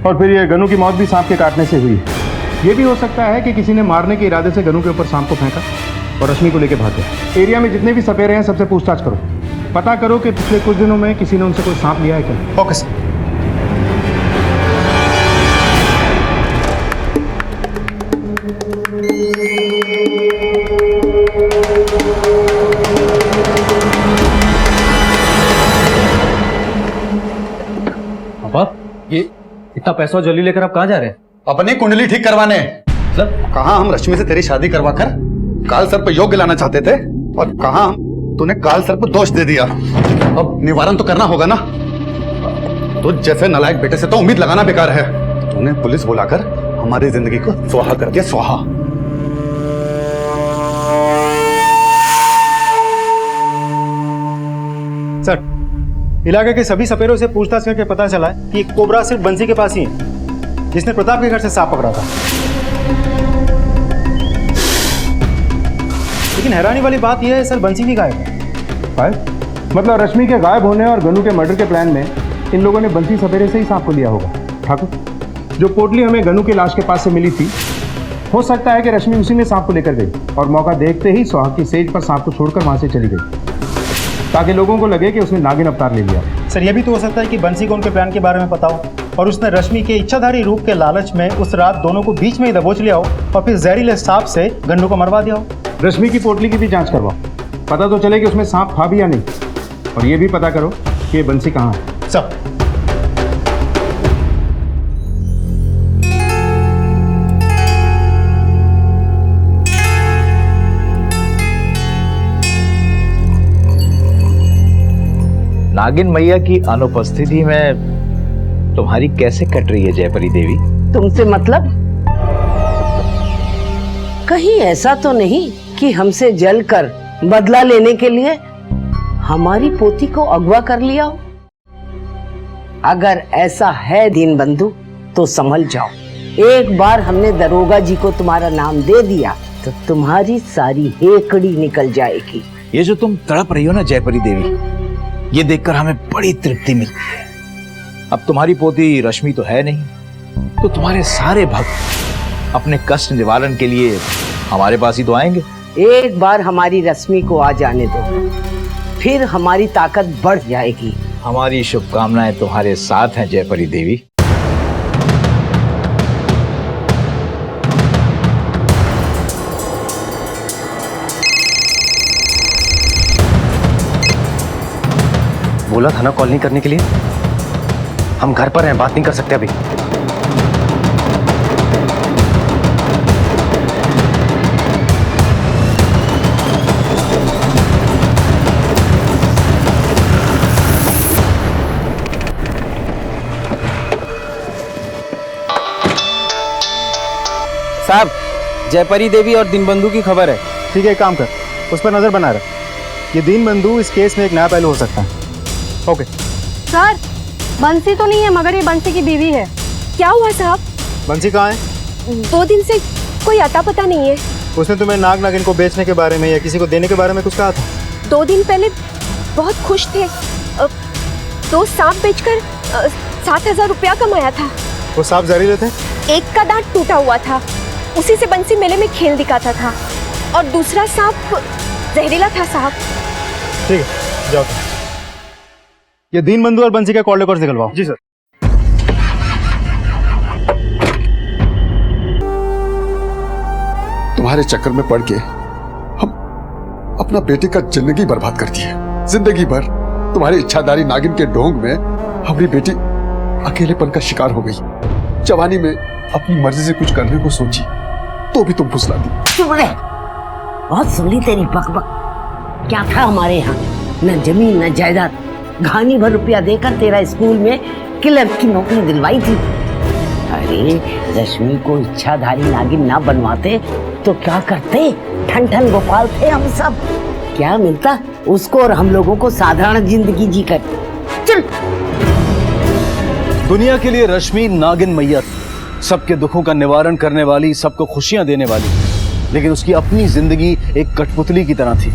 और फिर ये गन्नू की मौत भी सांप के काटने से हुई। ये भी हो सकता है कि किसी ने मारने के इरादे से गन्नू के ऊपर सांप को फेंका और रश्मि को लेकर भाग गया। एरिया में जितने भी सपेरे हैं सबसे पूछताछ करो, पता करो कि पिछले कुछ दिनों में किसी ने उनसे कोई सांप लिया है क्या। Okay sir. पापा, ये इतना पैसा जल्दी लेकर आप कहाँ जा रहे हैं? अपनी कुंडली ठीक करवाने। कहाँ हम रश्मि से तेरी शादी करवाकर काल सर्प योग्य लाना चाहते थे, और कहाँ तूने काल सर्प दोष दे दिया। अब निवारण तो करना होगा ना। तो जैसे नालायक बेटे से तो उम्मीद लगाना बेकार है। तूने पुलिस बुलाकर हमारी जिंदगी को स्वाहा कर दिया, स्वाहा। सर, इलाके के सभी सपेरों से पूछताछ करके पता चला है कि एक कोबरा सिर्फ बंसी के पास ही है, जिसने प्रताप के घर से सांप पकड़ा था। लेकिन हैरानी वाली बात यह है सर, बंसी भी गायब है। मतलब रश्मि के गायब होने और गन्नू के मर्डर के प्लान में इन लोगों ने बंसी सपेरे से ही सांप को लिया होगा। ठाकुर, जो पोटली हमें गन्नू की लाश के पास से मिली थी, हो सकता है कि रश्मि उसी में सांप को लेकर गई और मौका देखते ही सुहाग की सेज पर सांप को छोड़कर वहां से चली गई, ताकि लोगों को लगे कि उसने नागिन अवतार ले लिया। सर, यह भी तो हो सकता है कि बंसी को उनके प्लान के बारे में पता हो और उसने रश्मि के इच्छाधारी रूप के लालच में उस रात दोनों को बीच में ही दबोच लिया हो और फिर जहरीले सांप से गन्नू को मरवा दिया हो। रश्मि की पोटली की भी जांच करवाओ, पता तो चले कि उसमें सांप था भी या नहीं। और ये भी पता करो कि ये बंसी कहाँ है। सब नागिन मैया की अनुपस्थिति में तुम्हारी कैसे कट रही है जयपरी देवी? तुमसे मतलब? कहीं ऐसा तो नहीं कि हमसे जलकर बदला लेने के लिए हमारी पोती को अगवा कर लिया हो? अगर ऐसा है दीनबंधु तो संभल जाओ। एक बार हमने दरोगा जी को तुम्हारा नाम दे दिया तो तुम्हारी सारी हेकड़ी निकल जाएगी। ये जो तुम तड़प रही हो ना जयपरी देवी, ये देखकर हमें बड़ी तृप्ति मिलती है। अब तुम्हारी पोती रश्मि तो है नहीं, तो तुम्हारे सारे भक्त अपने कष्ट निवारण के लिए हमारे पास ही तो आएंगे। एक बार हमारी रश्मि को आ जाने दो, फिर हमारी ताकत बढ़ जाएगी। हमारी शुभकामनाएं तुम्हारे साथ हैं जयपरी देवी। बोला था ना कॉल नहीं करने के लिए। हम घर पर हैं, बात नहीं कर सकते अभी। साहब, जयपरी देवी और दीनबंधु की खबर है। ठीक है, एक काम कर, उस पर नजर बना रख। ये दीनबंधु इस केस में एक नया पहलू हो सकता है। ओके सर, बंसी तो नहीं है मगर ये बंसी की बीवी है। क्या हुआ साहब? बंसी कहाँ है? 2 दिन से कोई अता पता नहीं है। उसने तुम्हें नाग नागिन को बेचने के बारे में या किसी को देने के बारे में कुछ कहा था? 2 दिन पहले बहुत खुश थे, 2 सांप बेचकर 7,000 रुपया कमाया था। वो सांप जहरीले थे? एक का दांत टूटा हुआ था, उसी से बंसी मेले में खेल दिखाता था, और दूसरा सांप जहरीला था साहब। ठीक है, जाओ। ये दीनबंधु और बंसी का कॉल रिकॉर्ड निकलवाओ। जी सर। तुम्हारे चक्कर में पड़ के हम अपना बेटे का जिंदगी बर्बाद कर दी है। जिंदगी भर तुम्हारी इच्छाधारी नागिन के ढोंग में हमारी बेटी अकेलेपन का शिकार हो गई। जवानी में अपनी मर्जी से कुछ करने को सोची तो भी तुम फुसला दी। चुप रहे, बहुत सुनी तेरी बकबक। क्या था हमारे यहाँ? न जमीन न जायदाद, घानी भर रुपया देकर तेरा स्कूल में क्लर्क की नौकरी दिलवाई थी। अरे रश्मि को इच्छाधारी नागिन ना बनवाते तो क्या करते? ठन ठन गोपाल थे हम सब, क्या मिलता उसको और हम लोगों को साधारण जिंदगी जीकर। चल। दुनिया के लिए रश्मि नागिन मैया थी, सबके दुखों का निवारण करने वाली, सबको खुशियां देने वाली। लेकिन उसकी अपनी जिंदगी एक कठपुतली की तरह थी,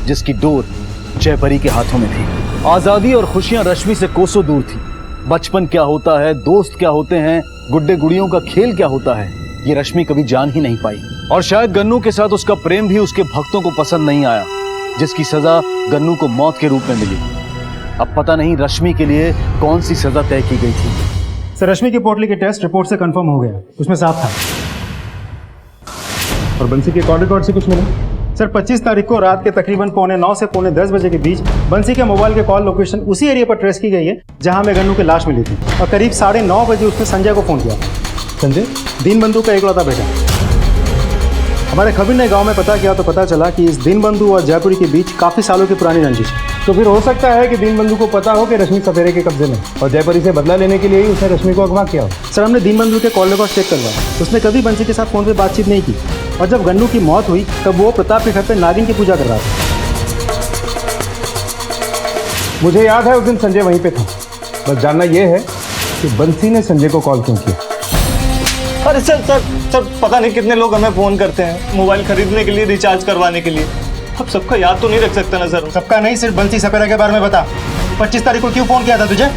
जिसकी डोर जयपरी के हाथों में थी। आजादी और खुशियां रश्मि से कोसों दूर थी। बचपन क्या होता है, दोस्त क्या होते हैं, गुड्डे गुड़ियों का खेल क्या होता है, ये रश्मि कभी जान ही नहीं पाई। और शायद गन्नू के साथ उसका प्रेम भी उसके भक्तों को पसंद नहीं आया, जिसकी सजा गन्नू को मौत के रूप में मिली। अब पता नहीं रश्मि के लिए कौन सी सजा तय की गई थी। सर, रश्मि की पोटली के टेस्ट रिपोर्ट से कंफर्म हो गया, उसमें साफ था। और बंसी के कॉल रिकॉर्ड से कुछ मिला? सर, 25 तारीख को रात के तकरीबन 9:45 से 10:45 बजे के बीच बंसी के मोबाइल के कॉल लोकेशन उसी एरिया पर ट्रेस की गई है जहां हमें गन्नू की लाश मिली थी। और करीब 9:30 बजे उसने संजय को फोन किया। संजय दीनबंधु का इकलौता बेटा। हमारे खबीर ने गांव में पता किया तो पता चला कि इस दीनबंधु और जयपुरी के बीच काफी सालों की पुरानी रंजिश है। तो फिर हो सकता है कि दीनबंधु को पता हो कि रश्मि सपेरे के कब्जे में, और जयपरी से बदला लेने के लिए ही उसने रश्मि को अगवा किया हो। सर, हमने दीनबंधु के कॉल रिकॉर्ड चेक करवाया, उसने कभी बंसी के साथ फोन पे बातचीत नहीं की। और जब गन्नू की मौत हुई तब वो प्रताप के घर पे नागिन की पूजा कर रहा था। मुझे याद है उस दिन संजय वहीं पे था। बस जानना यह है कि बंसी ने संजय को कॉल क्यों किया। अरे सर सर सर, पता नहीं कितने लोग हमें फोन करते हैं मोबाइल खरीदने के लिए, रिचार्ज करवाने के लिए। अब सबका याद तो नहीं रख सकता ना सर। सबका नहीं, सिर्फ बंसी सपेरा के बारे में बता। 25 तारीख को क्यों फोन किया था तुझे?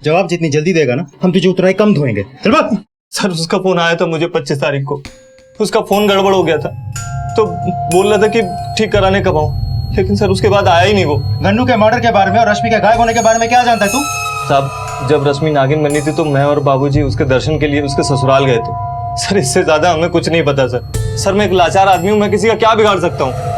जवाब जितनी जल्दी देगा ना, हम तुझे उतना ही कम धोएंगे। चल बात। सर, उसका फोन आया था मुझे 25 तारीख को। उसका फोन गड़बड़ हो गया था तो बोल रहा था कि ठीक कराने कब आऊं, लेकिन सर उसके बाद आया ही नहीं वो। गन्नू के मर्डर के बारे में और रश्मि के गायब होने के बारे में क्या जानता है तू? साहब, जब रश्मि नागिन बनी थी तो मैं और बाबूजी उसके दर्शन के लिए उसके ससुराल गए थे। सर, इससे ज्यादा हमें कुछ नहीं पता सर। सर, मैं एक लाचार आदमी हूँ, मैं किसी का क्या बिगाड़ सकता हूँ।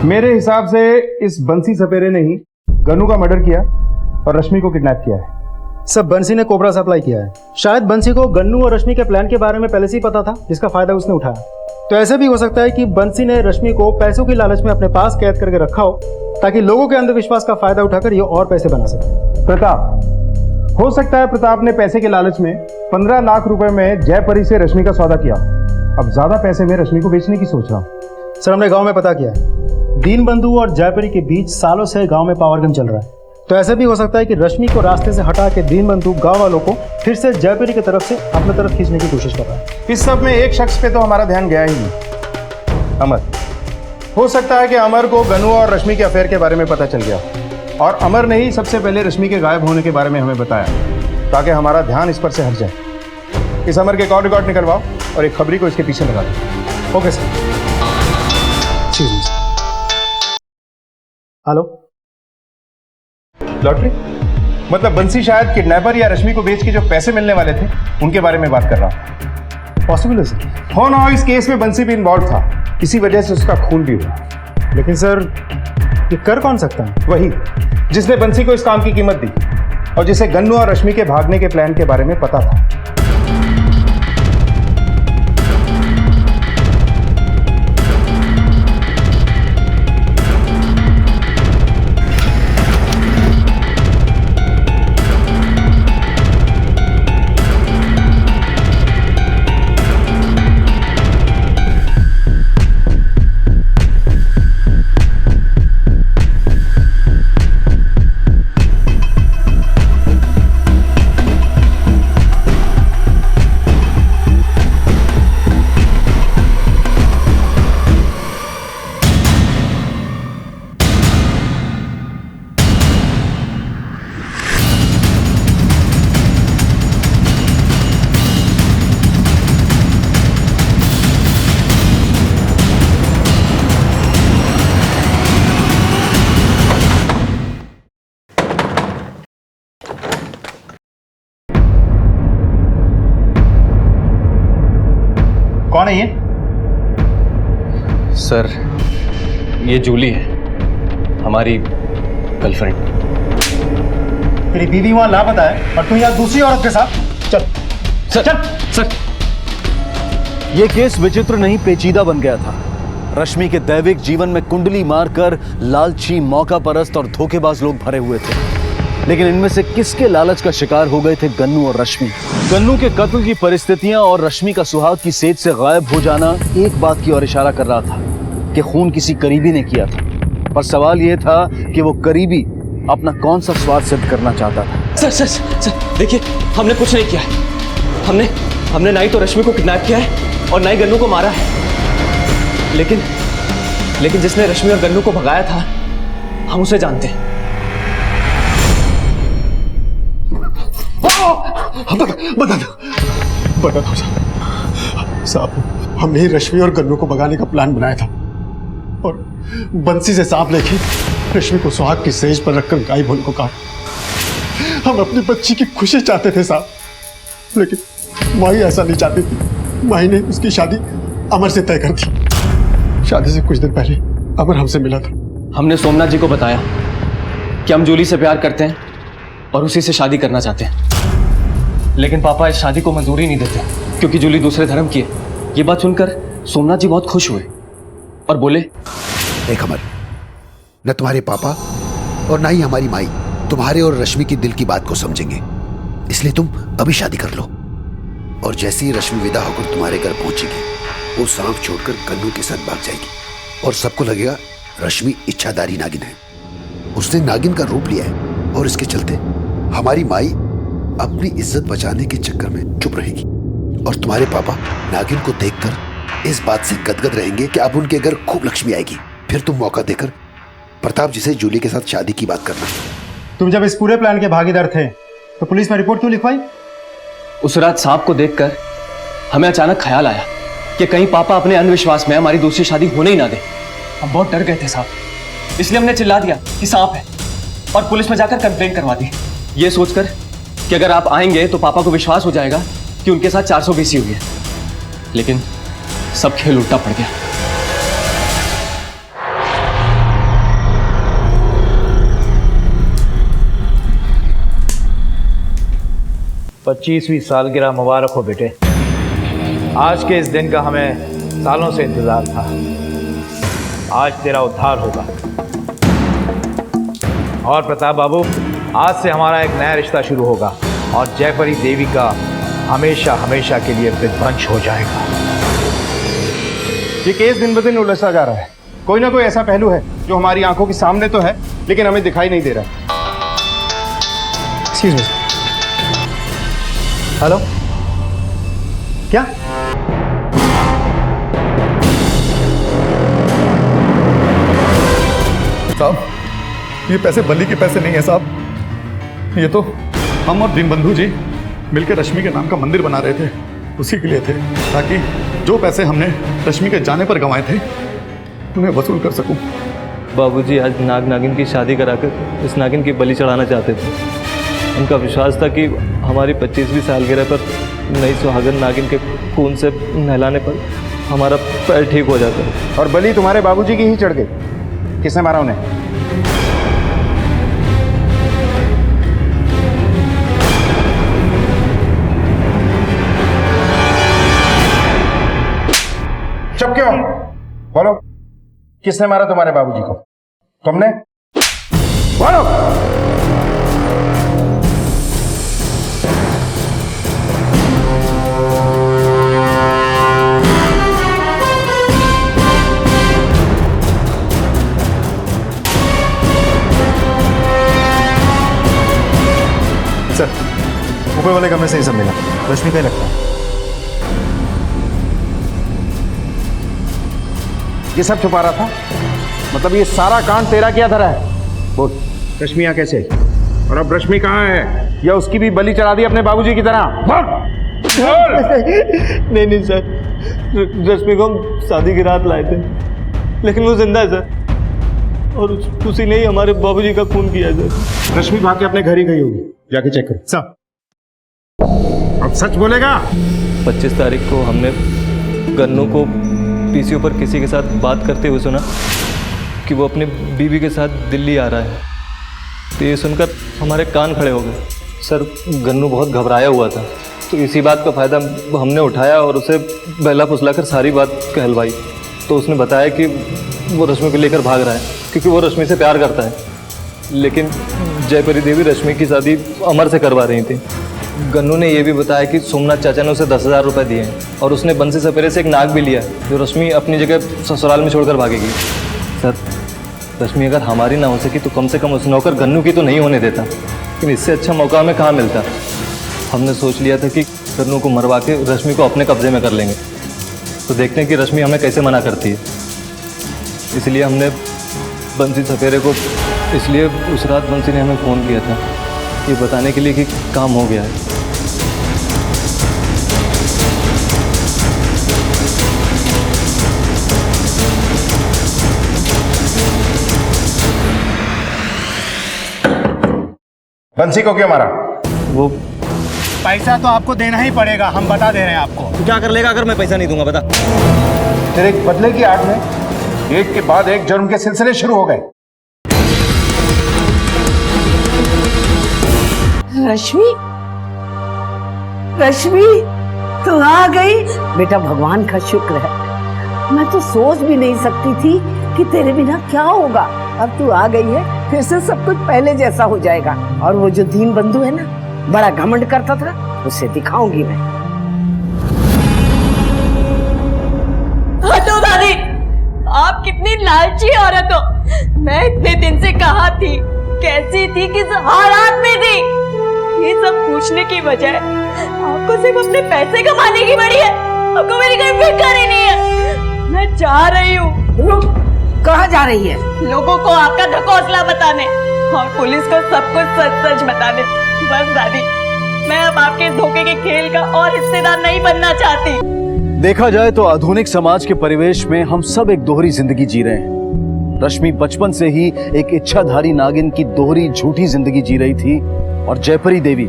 मेरे हिसाब से इस बंसी सपेरे ने ही गन्नू का मर्डर किया और रश्मि को किडनैप किया है। सब बंसी ने कोबरा सप्लाई किया है। शायद बंसी को गन्नू और रश्मि के प्लान के बारे में पहले से ही पता था, जिसका फायदा उसने उठाया। तो ऐसे भी हो सकता है कि बंसी ने रश्मि को पैसों की लालच में अपने पास कैद करके रखा हो, ताकि लोगों के अंधविश्वास का फायदा उठाकर ये और पैसे बना सके। प्रताप, हो सकता है प्रताप ने पैसे के लालच में 15 लाख रुपए में जयपरी से रश्मि का सौदा किया। अब ज्यादा पैसे में रश्मि को बेचने की सोच रहा हूँ। सर, हमने गांव में पता किया है, दीनबंधु और जयपरी के बीच सालों से गांव में पावर गेम चल रहा है। तो ऐसा भी हो सकता है कि रश्मि को रास्ते से हटा के दीनबंधु गांव वालों को फिर से जयपरी की तरफ से अपने तरफ खींचने की कोशिश कर रहा है। इस सब में एक शख्स पे तो हमारा ध्यान गया ही नहीं, अमर। हो सकता है कि अमर को गन्नू और रश्मि के अफेयर के बारे में पता चल गया, और अमर ने ही सबसे पहले रश्मि के गायब होने के बारे में हमें बताया, ताकि हमारा ध्यान इस पर से हट जाए। इस अमर के कॉल रिकॉर्ड निकलवाओ और एक खबरी को इसके पीछे लगा दो। Okay sir. Hello, lottery? मतलब बंसी शायद किडनैपर या रश्मि को बेच के जो पैसे मिलने वाले थे उनके बारे में बात कर रहा हूं। पॉसिबल है सर। हो ना हो, इस केस में बंसी भी इन्वॉल्व था, इसी वजह से उसका खून भी हुआ। लेकिन सर, ये कर कौन सकता है? वही जिसने बंसी को इस काम की कीमत दी और जिसे गन्नू और रश्मि के भागने के प्लान के बारे में पता था। सर, ये जूली है, हमारी गर्लफ्रेंड। तेरी बीवी वहां लापता है और तू यहाँ दूसरी औरत के साथ। चल सर, सर। यह केस विचित्र नहीं पेचीदा बन गया था। रश्मि के दैविक जीवन में कुंडली मारकर लालची, मौका परस्त और धोखेबाज लोग भरे हुए थे। लेकिन इनमें से किसके लालच का शिकार हो गए थे गन्नू और रश्मि? गन्नू के कत्ल की परिस्थितियां और रश्मि का सुहाग की सेज से गायब हो जाना एक बात की ओर इशारा कर रहा था कि खून किसी करीबी ने किया था। पर सवाल यह था कि वो करीबी अपना कौन सा स्वार्थ सिद्ध करना चाहता था। सर सर सर, देखिए, हमने कुछ नहीं किया है। हमने ना ही तो रश्मि को किडनैप किया है और ना ही गन्नू को मारा है। लेकिन जिसने रश्मि और गन्नू को भगाया था, हम उसे जानते हैं। बता दो साहब, हमने ही रश्मि और गन्नू को भगाने का प्लान बनाया था और बंसी से सांप लेके रश्मि को सुहाग की सेज पर रखकर गायब होने को कहा। हम अपनी बच्ची की खुशी चाहते थे साहब, लेकिन माही ऐसा नहीं चाहती थी। माही ने उसकी शादी अमर से तय कर दी। शादी से कुछ दिन पहले अमर हमसे मिला था। हमने सोमनाथ जी को बताया कि हम जूली से प्यार करते हैं और उसी से शादी करना चाहते हैं। लेकिन पापा इस शादी को मंजूरी नहीं देते क्योंकि जूली दूसरे धर्म की है। ये बात सुनकर सोमनाथ जी बहुत खुश हुए और बोले, देख अमर, न तुम्हारे पापा और ना ही हमारी माई तुम्हारे और रश्मि की दिल की बात को समझेंगे, इसलिए तुम अभी शादी कर लो। और जैसे ही रश्मि विदा होकर तुम्हारे घर पहुंचेगी, वो सांप छोड़कर गन्नू के साथ भाग जाएगी और सबको लगेगा रश्मि इच्छाधारी नागिन है। उसने नागिन का रूप लिया है और इसके चलते हमारी माई अपनी इज्जत बचाने के चक्कर में चुप रहेगी और तुम्हारे पापा नागिन को देखकर इस बात से गदगद रहेंगे कि अब उनके घर खूब लक्ष्मी आएगी। फिर तुम मौका देकर प्रताप जी से जूली के साथ शादी की बात करना। तुम जब इस पूरे प्लान के भागीदार थे तो पुलिस में रिपोर्ट क्यों लिखवाई? उस रात सांप को देखकर हमें अचानक ख्याल आया कि कहीं पापा अपने अंधविश्वास में हमारी दूसरी शादी होने ही ना दे। हम बहुत डर गए थे साहब, इसलिए हमने चिल्ला दिया कि सांप है और पुलिस में जाकर कंप्लेंट करवा दी, ये सोचकर कि अगर आप आएंगे तो पापा को विश्वास हो जाएगा कि उनके साथ 420 हुई है। लेकिन सब खेल उल्टा पड़ गया। पच्चीसवीं सालगिरह मुबारक हो बेटे। आज के इस दिन का हमें सालों से इंतजार था। आज तेरा उद्धार होगा। और प्रताप बाबू, आज से हमारा एक नया रिश्ता शुरू होगा और जयपरी देवी का हमेशा हमेशा के लिए विध्वंस हो जाएगा। ये केस दिन ब दिन उलझता जा रहा है। कोई ना कोई ऐसा पहलू है जो हमारी आंखों के सामने तो है लेकिन हमें दिखाई नहीं दे रहा। Excuse me. हेलो, क्या? साहब, ये पैसे बली के पैसे नहीं है साहब। ये तो हम और दीनबंधु जी मिलकर रश्मि के नाम का मंदिर बना रहे थे, उसी के लिए थे, ताकि जो पैसे हमने रश्मि के जाने पर गंवाए थे उन्हें वसूल कर सकूं। बाबूजी आज नाग नागिन की शादी कराकर इस नागिन की बलि चढ़ाना चाहते थे। उनका विश्वास था कि हमारी 25वीं सालगिरह पर नई सुहागन नागिन के खून से नहलाने पर हमारा पैर ठीक हो जाता है। और बलि तुम्हारे बाबूजी की ही चढ़ गई। किसने मारा उन्हें? चुप क्यों? बोलो, किसने मारा तुम्हारे बाबूजी को? तुमने? बोलो। सर, ऊपर वाले कमरे से ही सब मिला। रश्मि का ही लगता है। ये सब छुपा रहा था? मतलब ये सारा कांड तेरा किया धरा है? बोल, रश्मि यहाँ कैसे आई? और अब रश्मि कहाँ है? या उसकी भी बलि चढ़ा दी अपने बाबूजी की तरह? बोल! नहीं सर, रश्मि को हम शादी की रात लाए थे, लेकिन वो जिंदा है सर, और उसी ने ही हमारे बाबूजी का खून किया है सर। रश्मि भाग के अपने घर ही गई होगी, जाके चेक करो। सब अब सच बोलेगा? 25 तारीख को हमने गन्नू को पीसीओ पर किसी के साथ बात करते हुए सुना कि वो अपनी बीवी के साथ दिल्ली आ रहा है। तो ये सुनकर हमारे कान खड़े हो गए। सर, गन्नू बहुत घबराया हुआ था, तो इसी बात का फ़ायदा हमने उठाया और उसे बहला फुसलाकर सारी बात कहलवाई। तो उसने बताया कि वो रश्मि को लेकर भाग रहा है क्योंकि वो रश्मि से प्यार करता है। लेकिन जयपरी देवी रश्मि की शादी अमर से करवा रही थी। गन्नू ने यह भी बताया कि सोमनाथ चाचा ने उसे 10,000 रुपये दिए हैं और उसने बंसी सपेरे से एक नाग भी लिया जो रश्मि अपनी जगह ससुराल में छोड़कर भागेगी। सर, रश्मि अगर हमारी ना हो सकी तो कम से कम उस नौकर गन्नू की तो नहीं होने देता, लेकिन इससे अच्छा मौका हमें कहाँ मिलता। हमने सोच लिया था कि गन्नू को मरवा के रश्मि को अपने कब्जे में कर लेंगे। तो देखते हैं कि रश्मि हमें कैसे मना करती है। इसलिए हमने बंसी सपेरे को, इसलिए उस रात बंसी ने हमें फ़ोन किया था ये बताने के लिए कि काम हो गया है। बंसी को क्यों मारा? वो पैसा तो आपको देना ही पड़ेगा, हम बता दे रहे हैं आपको। तू क्या कर लेगा अगर मैं पैसा नहीं दूंगा? बता। तेरे एक बदले की आड़ में एक के बाद एक जुर्म के सिलसिले शुरू हो गए। रश्मि, रश्मि, तू आ गई। बेटा, भगवान का शुक्र है। मैं तो सोच भी नहीं सकती थी कि तेरे बिना क्या होगा। अब तू आ गई है, फिर से सब कुछ पहले जैसा हो जाएगा। और वो जो दीन बंधु है ना, बड़ा घमंड करता था, उसे दिखाऊंगी मैं। हटो दादी, आप कितनी लालची औरत हो। मैं इतने दिन से कहा थी, कैसी थी, किस हालात में थी। ये सब पूछने की बजाय आपको सिर्फ अपने पैसे कमाने की बड़ी है। आपको मेरी कोई फिक्र ही नहीं है। मैं जा रही हूँ। कहाँ जा रही है? लोगों को आपका ढकोसला बताने और पुलिस को सब कुछ सच सच बताने। बस दादी, मैं अब आपके धोखे के खेल का और हिस्सेदार नहीं बनना चाहती। देखा जाए तो आधुनिक समाज के परिवेश में हम सब एक दोहरी जिंदगी जी रहे हैं। रश्मि बचपन से ही एक इच्छाधारी नागिन की दोहरी झूठी जिंदगी जी रही थी और जयपरी देवी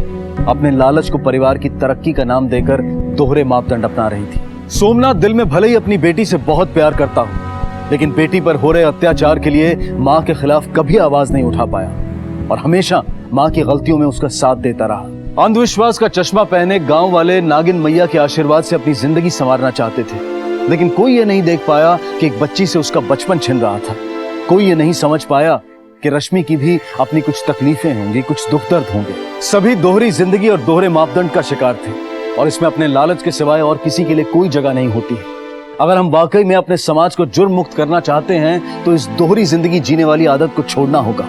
अपने लालच को परिवार की तरक्की का नाम देकर दोहरे मापदंड अपना रही थी। सोमनाथ दिल में भले ही अपनी बेटी से बहुत प्यार करता हूँ, लेकिन बेटी पर हो रहे अत्याचार के लिए माँ के खिलाफ कभी आवाज नहीं उठा पाया और हमेशा माँ की गलतियों में उसका साथ देता रहा। अंधविश्वास का चश्मा पहने गांव वाले नागिन मैया के आशीर्वाद से अपनी जिंदगी संवारना चाहते थे, लेकिन कोई ये नहीं देख पाया कि एक बच्ची से उसका बचपन छिन रहा था। कोई ये नहीं समझ पाया कि रश्मि की भी अपनी कुछ तकलीफें होंगी, कुछ दुख दर्द होंगे। सभी दोहरी जिंदगी और दोहरे मापदंड का शिकार थे और इसमें अपने लालच के सिवाय और किसी के लिए कोई जगह नहीं होती है। अगर हम वाकई में अपने समाज को जुर्म मुक्त करना चाहते हैं तो इस दोहरी जिंदगी जीने वाली आदत को छोड़ना होगा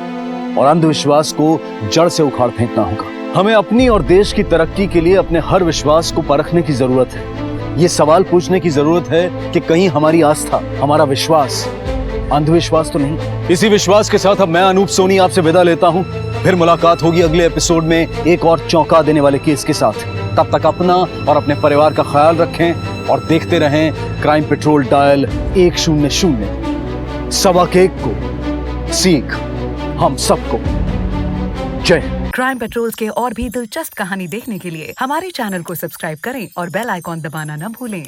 और अंधविश्वास को जड़ से उखाड़ फेंकना होगा। हमें अपनी और देश की तरक्की के लिए अपने हर विश्वास को परखने की जरूरत है। ये सवाल पूछने की जरूरत है कि कहीं हमारी आस्था, हमारा विश्वास अंधविश्वास तो नहीं। इसी विश्वास के साथ अब मैं अनूप सोनी आपसे विदा लेता हूँ। फिर मुलाकात होगी अगले एपिसोड में एक और चौंका देने वाले केस के साथ। तब तक अपना और अपने परिवार का ख्याल रखें और देखते रहें क्राइम पेट्रोल डायल 100। सवा के एक को सीख हम सबको। जय। क्राइम पेट्रोल्स के और भी दिलचस्प कहानी देखने के लिए हमारे चैनल को सब्सक्राइब करें और बेल आइकॉन दबाना न भूलें।